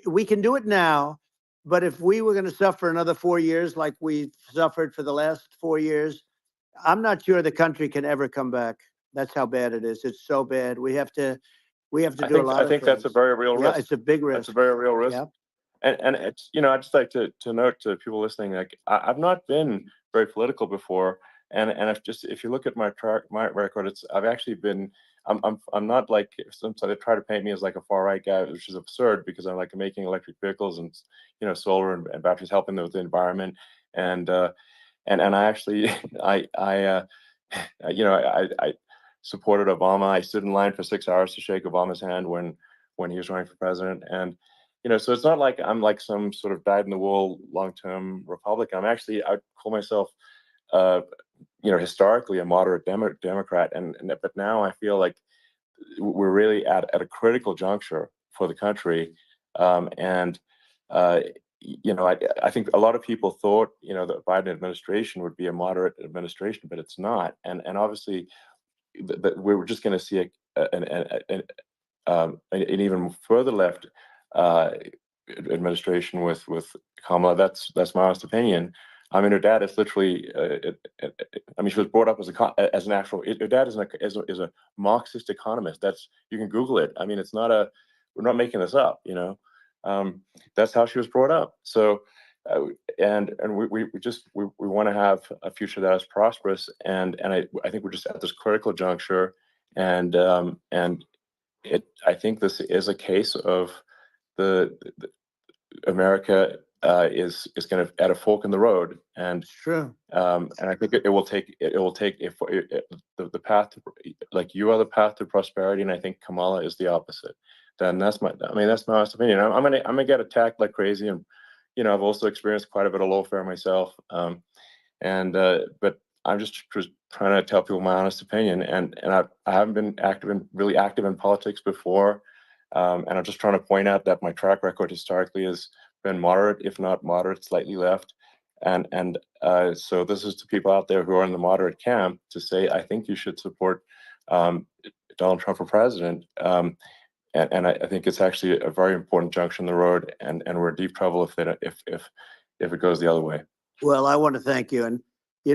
We can do it now. But if we were going to suffer another 4 years like we suffered for the last 4 years, I'm not sure the country can ever come back. That's how bad it is. It's so bad. We have to do a lot of I think things. that's a very real risk. Yeah, it's a big risk. That's a very real risk. Yeah. And it's, I'd just like to note to people listening, like I've not been very political before. And if you look at my record, I've actually been, I'm not like, some they try to paint me as like a far right guy, which is absurd, because I'm like making electric vehicles and, solar and batteries, helping with the environment. And I actually, I supported Obama. I stood in line for 6 hours to shake Obama's hand when he was running for president. And, so it's not like I'm like some sort of dyed-in-the-wool long-term Republican. I call myself, historically a moderate Democrat. But now I feel like we're really at a critical juncture for the country. I think a lot of people thought, the Biden administration would be a moderate administration, but it's not. And obviously, we were just going to see an even further left administration with Kamala. That's my honest opinion. I mean, her dad is literally. I mean, she was brought up as an actual. Her dad is a Marxist economist. You can Google it. I mean, it's not we're not making this up. That's how she was brought up. So, and we want to have a future that is prosperous. And I think we're just at this critical juncture. And I think this is a case of the America is kind of at a fork in the road, and True. And I think it will take the path to, like, you are the path to prosperity, and I think Kamala is the opposite. Then that's my honest opinion. I'm gonna get attacked like crazy, and I've also experienced quite a bit of lawfare myself, but I'm just trying to tell people my honest opinion, and I haven't been really active in politics before, and I'm just trying to point out that my track record historically has been moderate, if not moderate, slightly left, and so this is to people out there who are in the moderate camp to say, I think you should support Donald Trump for president, and I think it's actually a very important junction in the road, and we're in deep trouble if it goes the other way. Well, I want to thank you. And,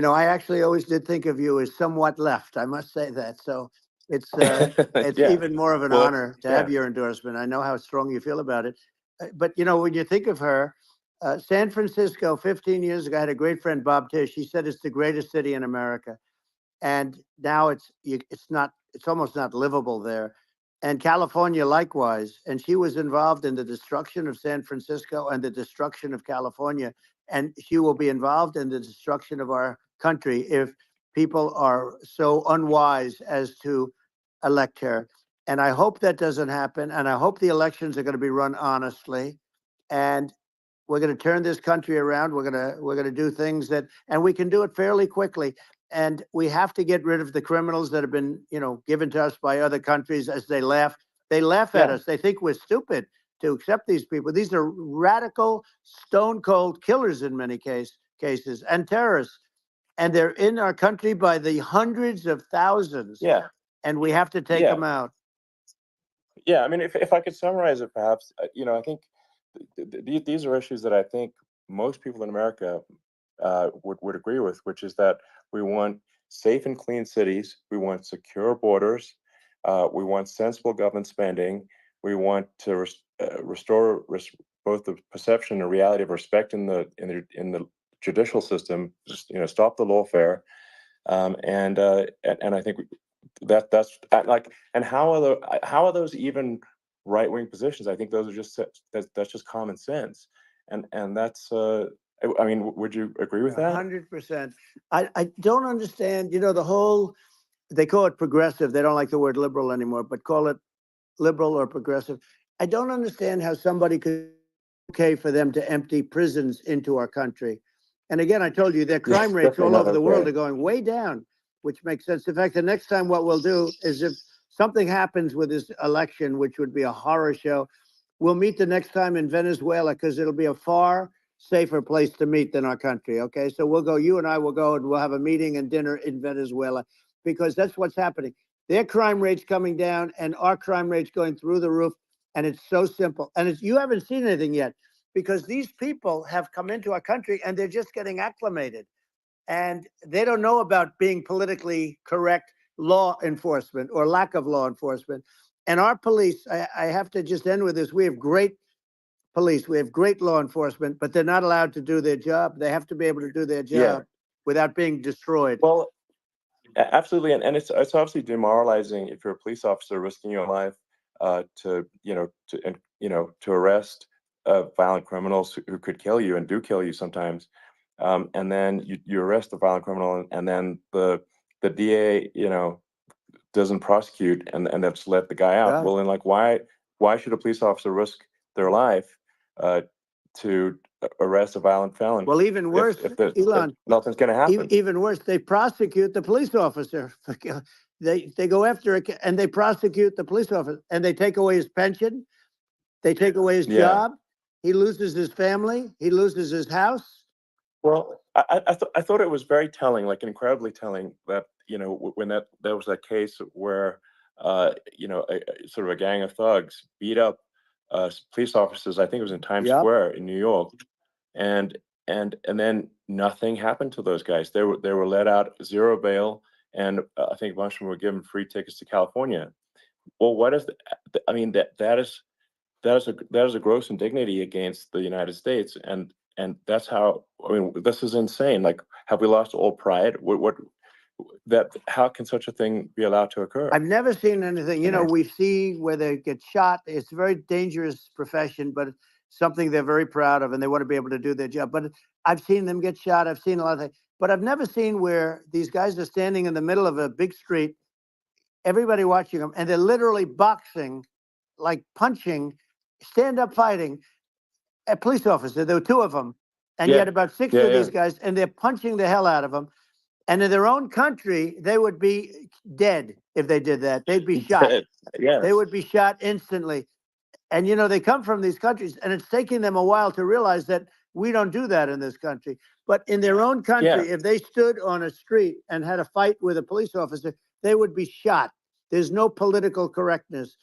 I actually always did think of you as somewhat left. I must say that. So it's Yeah. even more of an honor to have your endorsement. I know how strong you feel about it. But, when you think of her, San Francisco 15 years ago, I had a great friend, Bob Tish. He said it's the greatest city in America. And now it's almost not livable there. And California likewise. And she was involved in the destruction of San Francisco and the destruction of California. And she will be involved in the destruction of our country if people are so unwise as to elect her. And I hope that doesn't happen. And I hope the elections are going to be run honestly. And we're going to turn this country around. We're going to do things that, and we can do it fairly quickly. And we have to get rid of the criminals that have been, given to us by other countries as they laugh. They laugh at us. They think we're stupid to accept these people. These are radical, stone cold killers in many cases and terrorists. And they're in our country by the hundreds of thousands. Yeah. And we have to take them out. Yeah. I mean, if I could summarize it, perhaps, I think these are issues that I think most people in America would agree with, which is that we want safe and clean cities. We want secure borders. We want sensible government spending. We want to restore both the perception and reality of respect in the judicial system. Just stop the lawfare, and I think that's like. And how are those even right-wing positions? I think those are that's just common sense, and that's. I mean, would you agree with that? 100%. I don't understand. The whole. They call it progressive. They don't like the word liberal anymore, but call it liberal or progressive. I don't understand how somebody could okay for them to empty prisons into our country. And again, I told you their crime rates all over the world are going way down, which makes sense. In fact, the next time what we'll do is if something happens with this election, which would be a horror show, we'll meet the next time in Venezuela because it'll be a far safer place to meet than our country. Okay, so we'll go, you and I will go and we'll have a meeting and dinner in Venezuela because that's what's happening. Their crime rates coming down and our crime rates going through the roof. And it's so simple. And you haven't seen anything yet because these people have come into our country and they're just getting acclimated. And they don't know about being politically correct law enforcement or lack of law enforcement. And our police, I have to just end with this. We have great police. We have great law enforcement, but they're not allowed to do their job. They have to be able to do their job without being destroyed. Well, absolutely. And it's obviously demoralizing if you're a police officer risking your life to arrest violent criminals who could kill you and do kill you sometimes, and then you arrest the violent criminal, and then the DA doesn't prosecute and they just let the guy out. Right. Well, then why should a police officer risk their life to arrest a violent felon? Well, even worse, Elon, if nothing's going to happen. Even worse, they prosecute the police officer. They go after it and they prosecute the police officer and they take away his pension. They take away his job. He loses his family. He loses his house. Well, I thought it was very telling, like incredibly telling, that when there was that case where sort of a gang of thugs beat up police officers. I think it was in Times Square in New York, and then nothing happened to those guys. They were let out, zero bail, and I think a bunch of them were given free tickets to California. Well, what is I mean, that is a gross indignity against the United States, and that's how. I mean, this is insane. Like, have we lost all pride? How can such a thing be allowed to occur? I've never seen anything. We see where they get shot. It's a very dangerous profession, but it's something they're very proud of, and they want to be able to do their job. But I've seen them get shot. I've seen a lot of things, but I've never seen where these guys are standing in the middle of a big street, everybody watching them, and they're literally boxing, like punching, stand-up fighting a police officer. There were two of them, and you had about six of these guys, and they're punching the hell out of them. And in their own country, they would be dead if they did that. They'd be shot. They would be shot instantly. And, they come from these countries, and it's taking them a while to realize that we don't do that in this country. But in their own country, if they stood on a street and had a fight with a police officer, they would be shot. There's no political correctness.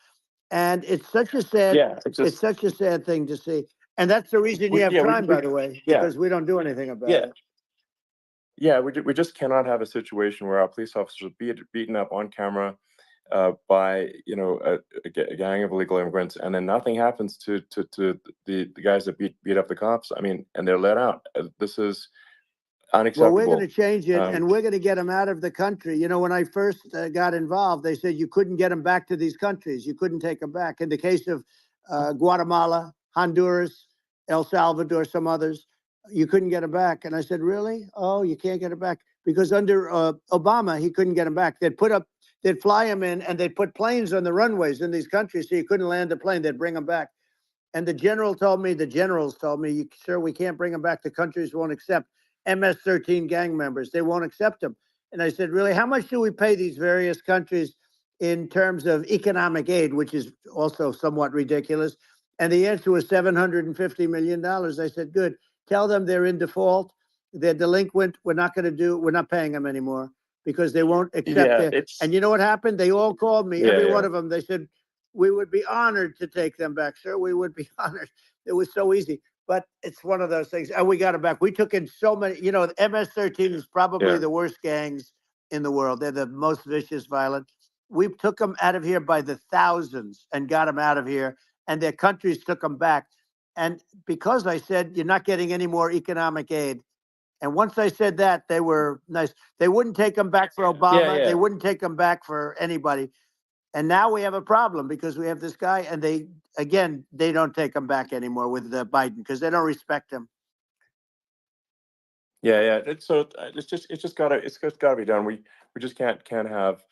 And it's such a sad, it's such a sad thing to see. And that's the reason you have crime, by the way, because we don't do anything about it. Yeah, we just cannot have a situation where our police officers are beaten up on camera by a gang of illegal immigrants, and then nothing happens to the guys that beat up the cops. I mean, and they're let out. This is unacceptable. Well, we're going to change it, and we're going to get them out of the country. When I first got involved, they said you couldn't get them back to these countries. You couldn't take them back. In the case of Guatemala, Honduras, El Salvador, some others, you couldn't get them back. And I said, really? Oh, you can't get it back? because under Obama, he couldn't get them back. They'd fly them in, and they'd put planes on the runways in these countries so you couldn't land a plane. They'd bring them back. And the generals told me, sir, we can't bring them back. The countries won't accept MS-13 gang members. They won't accept them. And I said, really, how much do we pay these various countries in terms of economic aid, which is also somewhat ridiculous? And the answer was $750 million. I said, good. Tell them they're in default. They're delinquent. We're not paying them anymore because they won't accept it. And you know what happened? They all called me, every one of them. They said, we would be honored to take them back, sir. We would be honored. It was so easy. But it's one of those things. And we got it back. We took in so many, the MS-13 is probably the worst gangs in the world. They're the most vicious, violent. We took them out of here by the thousands and got them out of here. And their countries took them back. And because I said, you're not getting any more economic aid. And once I said that, they were nice. They wouldn't take them back for Obama. They wouldn't take them back for anybody. And now we have a problem because we have this guy, and they don't take him back anymore with Biden because they don't respect him. It's just gotta be done. We just can't have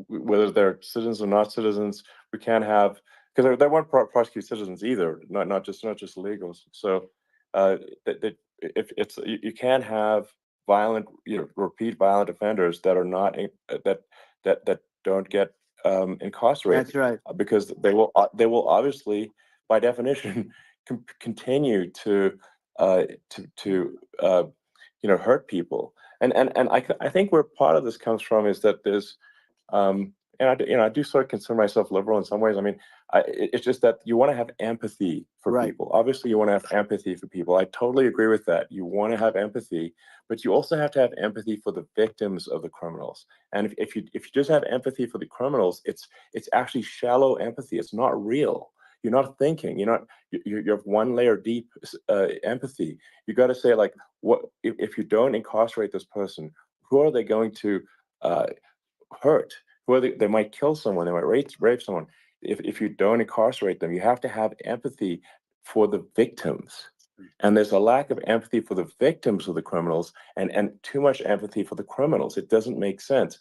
whether they're citizens or not citizens. We can't have, because they won't prosecute citizens either, not just illegals. So if it's, you can't have violent, repeat violent offenders that are not that don't get incarcerated. That's right. Because they will obviously, by definition, continue to hurt people. And I think where part of this comes from is that there's and I do sort of consider myself liberal in some ways. I mean, it's just that you want to have empathy for people. Obviously, you want to have empathy for people. I totally agree with that. You want to have empathy, but you also have to have empathy for the victims of the criminals. And if you just have empathy for the criminals, it's actually shallow empathy. It's not real. You're not thinking. You have one layer deep empathy. You got to say, like, what if you don't incarcerate this person? Who are they going to hurt? They might kill someone, they might rape someone. If you don't incarcerate them, you have to have empathy for the victims. And there's a lack of empathy for the victims of the criminals, and too much empathy for the criminals. It doesn't make sense.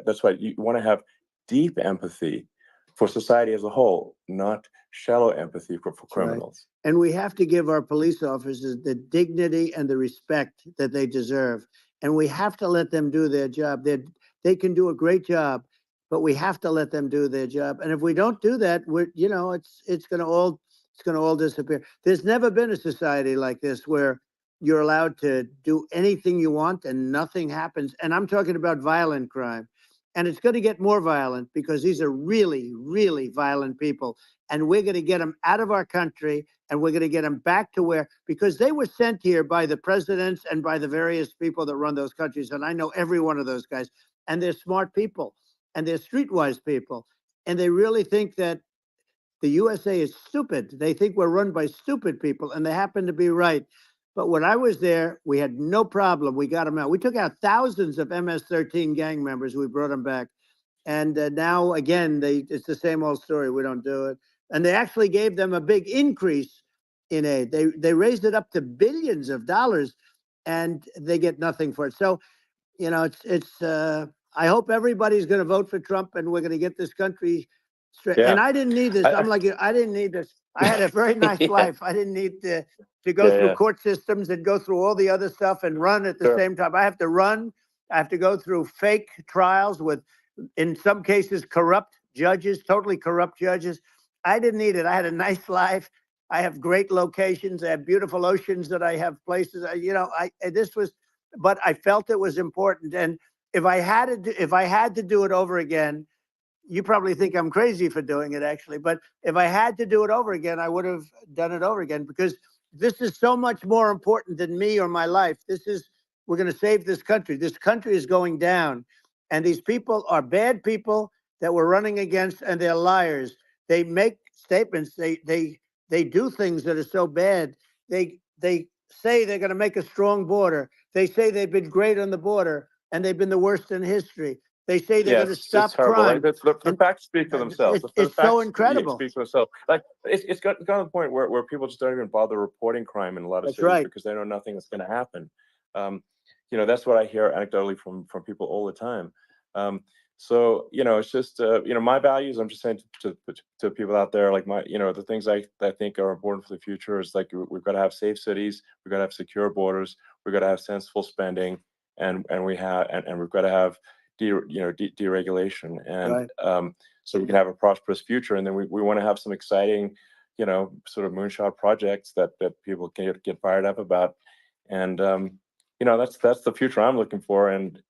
That's why you want to have deep empathy for society as a whole, not shallow empathy for criminals. Right. And we have to give our police officers the dignity and the respect that they deserve. And we have to let them do their job. They can do a great job, but we have to let them do their job. And if we don't do that, it's going to all disappear. There's never been a society like this where you're allowed to do anything you want and nothing happens. And I'm talking about violent crime. And it's going to get more violent because these are really, really violent people. And we're going to get them out of our country, and we're going to get them back to because they were sent here by the presidents and by the various people that run those countries. And I know every one of those guys. And they're smart people, and they're streetwise people. And they really think that the USA is stupid. They think we're run by stupid people, and they happen to be right. But when I was there, we had no problem. We got them out. We took out thousands of MS-13 gang members. We brought them back. And now, again, it's the same old story. We don't do it. And they actually gave them a big increase in aid. They raised it up to billions of dollars, and they get nothing for it. So, I hope everybody's going to vote for Trump, and we're going to get this country straight. And I didn't need this. I didn't need this. I had a very nice life. I didn't need to go through court systems and go through all the other stuff and run at the same time. I have to run. I have to go through fake trials with, in some cases, corrupt judges, totally corrupt judges. I didn't need it. I had a nice life. I have great locations. I have beautiful oceans that I have places. But I felt it was important. And if I had to do it over again, you probably think I'm crazy for doing it, actually. But if I had to do it over again, I would have done it over again, because this is so much more important than me or my life. We're going to save this country. This country is going down. And these people are bad people that we're running against, and they're liars. They make statements. They do things that are so bad. They say they're going to make a strong border. They say they've been great on the border, and they've been the worst in history. They say they're going to stop crime. Like, the facts speak for themselves. It's so incredible. Speak for themselves. Like it's got to the point where people just don't even bother reporting crime in a lot of cities because they know nothing is going to happen. that's what I hear anecdotally from people all the time. Um, so it's just my values. I'm just saying to people out there, like the things I think are important for the future is like we've got to have safe cities, we've got to have secure borders, we've got to have sensible spending, and we've got to have deregulation, and Right. so we can have a prosperous future. And then we want to have some exciting, sort of moonshot projects that people can get fired up about, and that's the future I'm looking for. And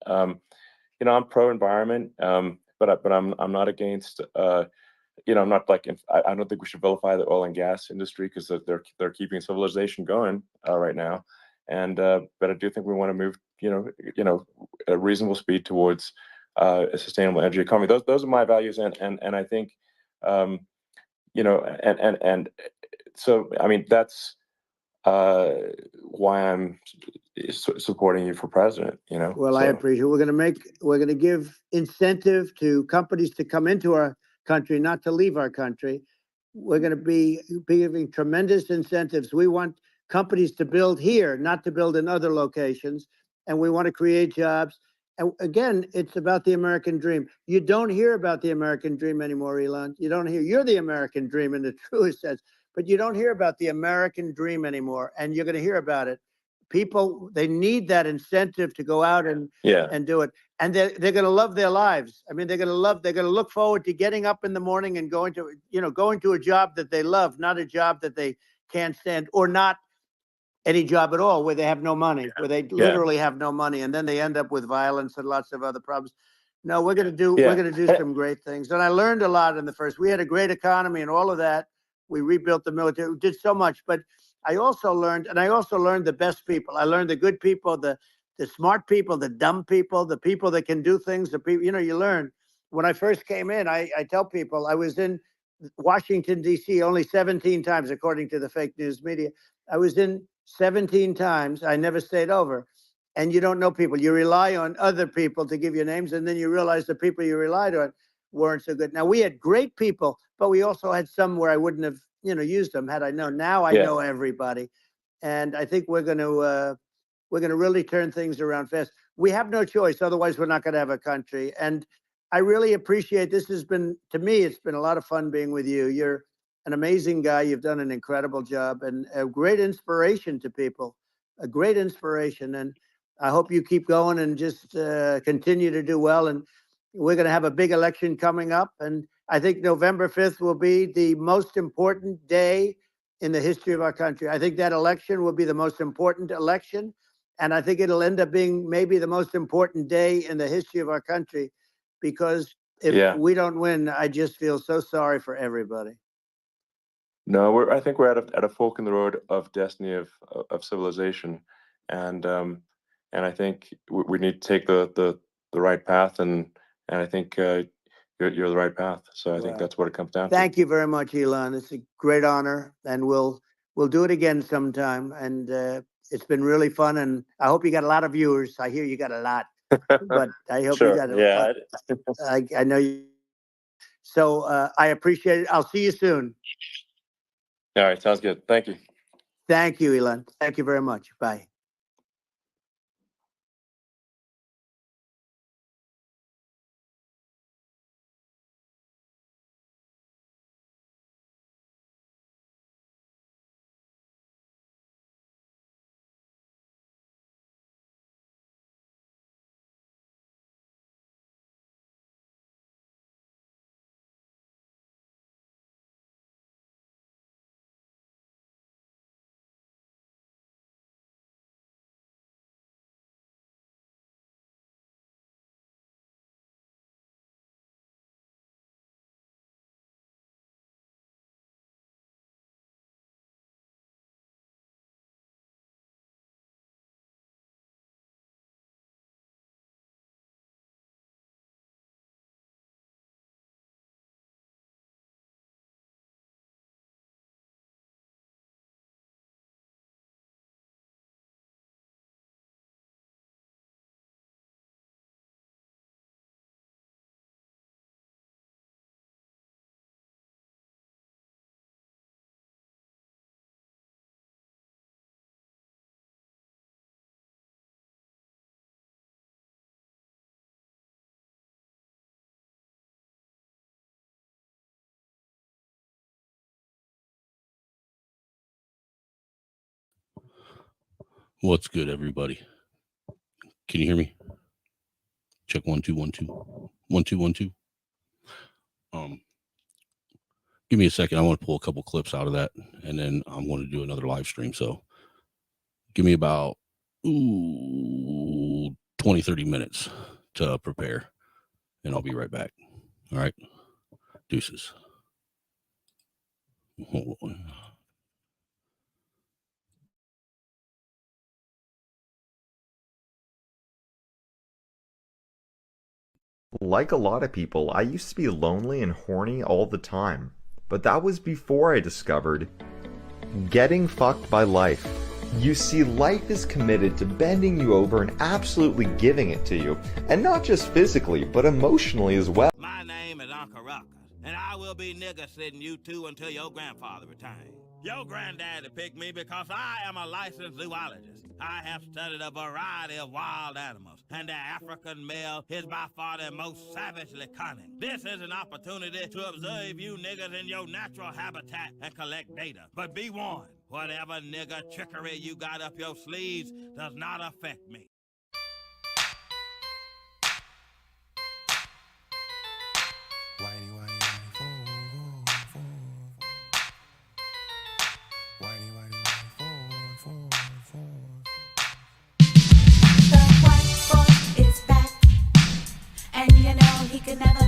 I'm pro environment, but I'm not against. I'm not like I don't think we should vilify the oil and gas industry because they're keeping civilization going right now, and but I do think we want to move at a reasonable speed towards a sustainable energy economy. Those are my values, and I think um, and so I mean that's uh, why I'm supporting you for president. Well, I So appreciate it. We're going to give incentive to companies to come into our country, not to leave our country. We're going to be giving tremendous incentives. We want companies to build here, not to build in other locations. And we want to create jobs. And again, it's about the American dream. You don't hear about the American dream anymore, Elon. You don't hear. You're the American dream in the truest sense, but you don't hear about the American dream anymore. And you're going to hear about it. People, they need that incentive to go out yeah, and do it. And they're going to love their lives. I mean, they're going to look forward to getting up in the morning and going to a job that they love, not a job that they can't stand, or not any job at all where they have no money, where they yeah, literally have no money, and then they end up with violence and lots of other problems. No, we're yeah. going to do some great things. And I learned a lot in the first. We had a great economy and all of that. We rebuilt the military. We did so much, but I also learned the best people. I learned the good people, the smart people, the dumb people, the people that can do things. The people, you learn. When I first came in, I tell people I was in Washington D.C. only 17 times, according to the fake news media. I was in 17 times. I never stayed over. And you don't know people. You rely on other people to give you names, and then you realize the people you relied on weren't so good. Now we had great people, but we also had some where I wouldn't have, used them had I known. Now I Yeah. know everybody, and I think we're going to really turn things around fast. We have no choice, otherwise we're not going to have a country. And I really appreciate this. Has been, to me, it's been a lot of fun being with you. You're an amazing guy. You've done an incredible job and a great inspiration to people. A great inspiration, and I hope you keep going and just continue to do well. And we're going to have a big election coming up, and I think November 5th will be the most important day in the history of our country. I think that election will be the most important election, and I think it'll end up being maybe the most important day in the history of our country, because if Yeah. we don't win, I just feel so sorry for everybody. No, I think we're at a fork in the road of destiny of civilization, and I think we need to take the right path, and I think you're the right path. So I think Well, that's what it comes down to. thank you very much, Elon. It's a great honor, and we'll do it again sometime. And it's been really fun, and I hope you got a lot of viewers. I hear you got a lot, but I hope you Sure. got. Yeah. I know you. So I appreciate it. I'll see you soon. All right. Sounds good. Thank you. Thank you, Elon. Thank you very much. Bye. What's good, everybody? Can you hear me? Check 1 2 1 2 1 2 1 2. Give me a second. I want to pull a couple clips out of that, and then I'm going to do another live stream. So give me about 20 30 minutes to prepare, and I'll be right back. All right, deuces. Hold on. Like a lot of people, I used to be lonely and horny all the time. But that was before I discovered getting fucked by life. You see, life is committed to bending you over and absolutely giving it to you. And not just physically, but emotionally as well. My name is Uncle Ruckus, and I will be nigger sitting you two until your grandfather returns. Your granddaddy picked me because I am a licensed zoologist. I have studied a variety of wild animals, and the African male is by far the most savagely cunning. This is an opportunity to observe you niggers in your natural habitat and collect data. But be warned, whatever nigger trickery you got up your sleeves does not affect me. Whitey, whitey, whitey, forward, forward, forward. Whitey, whitey, whitey, forward, forward, forward. The white boy is back, and you know he could never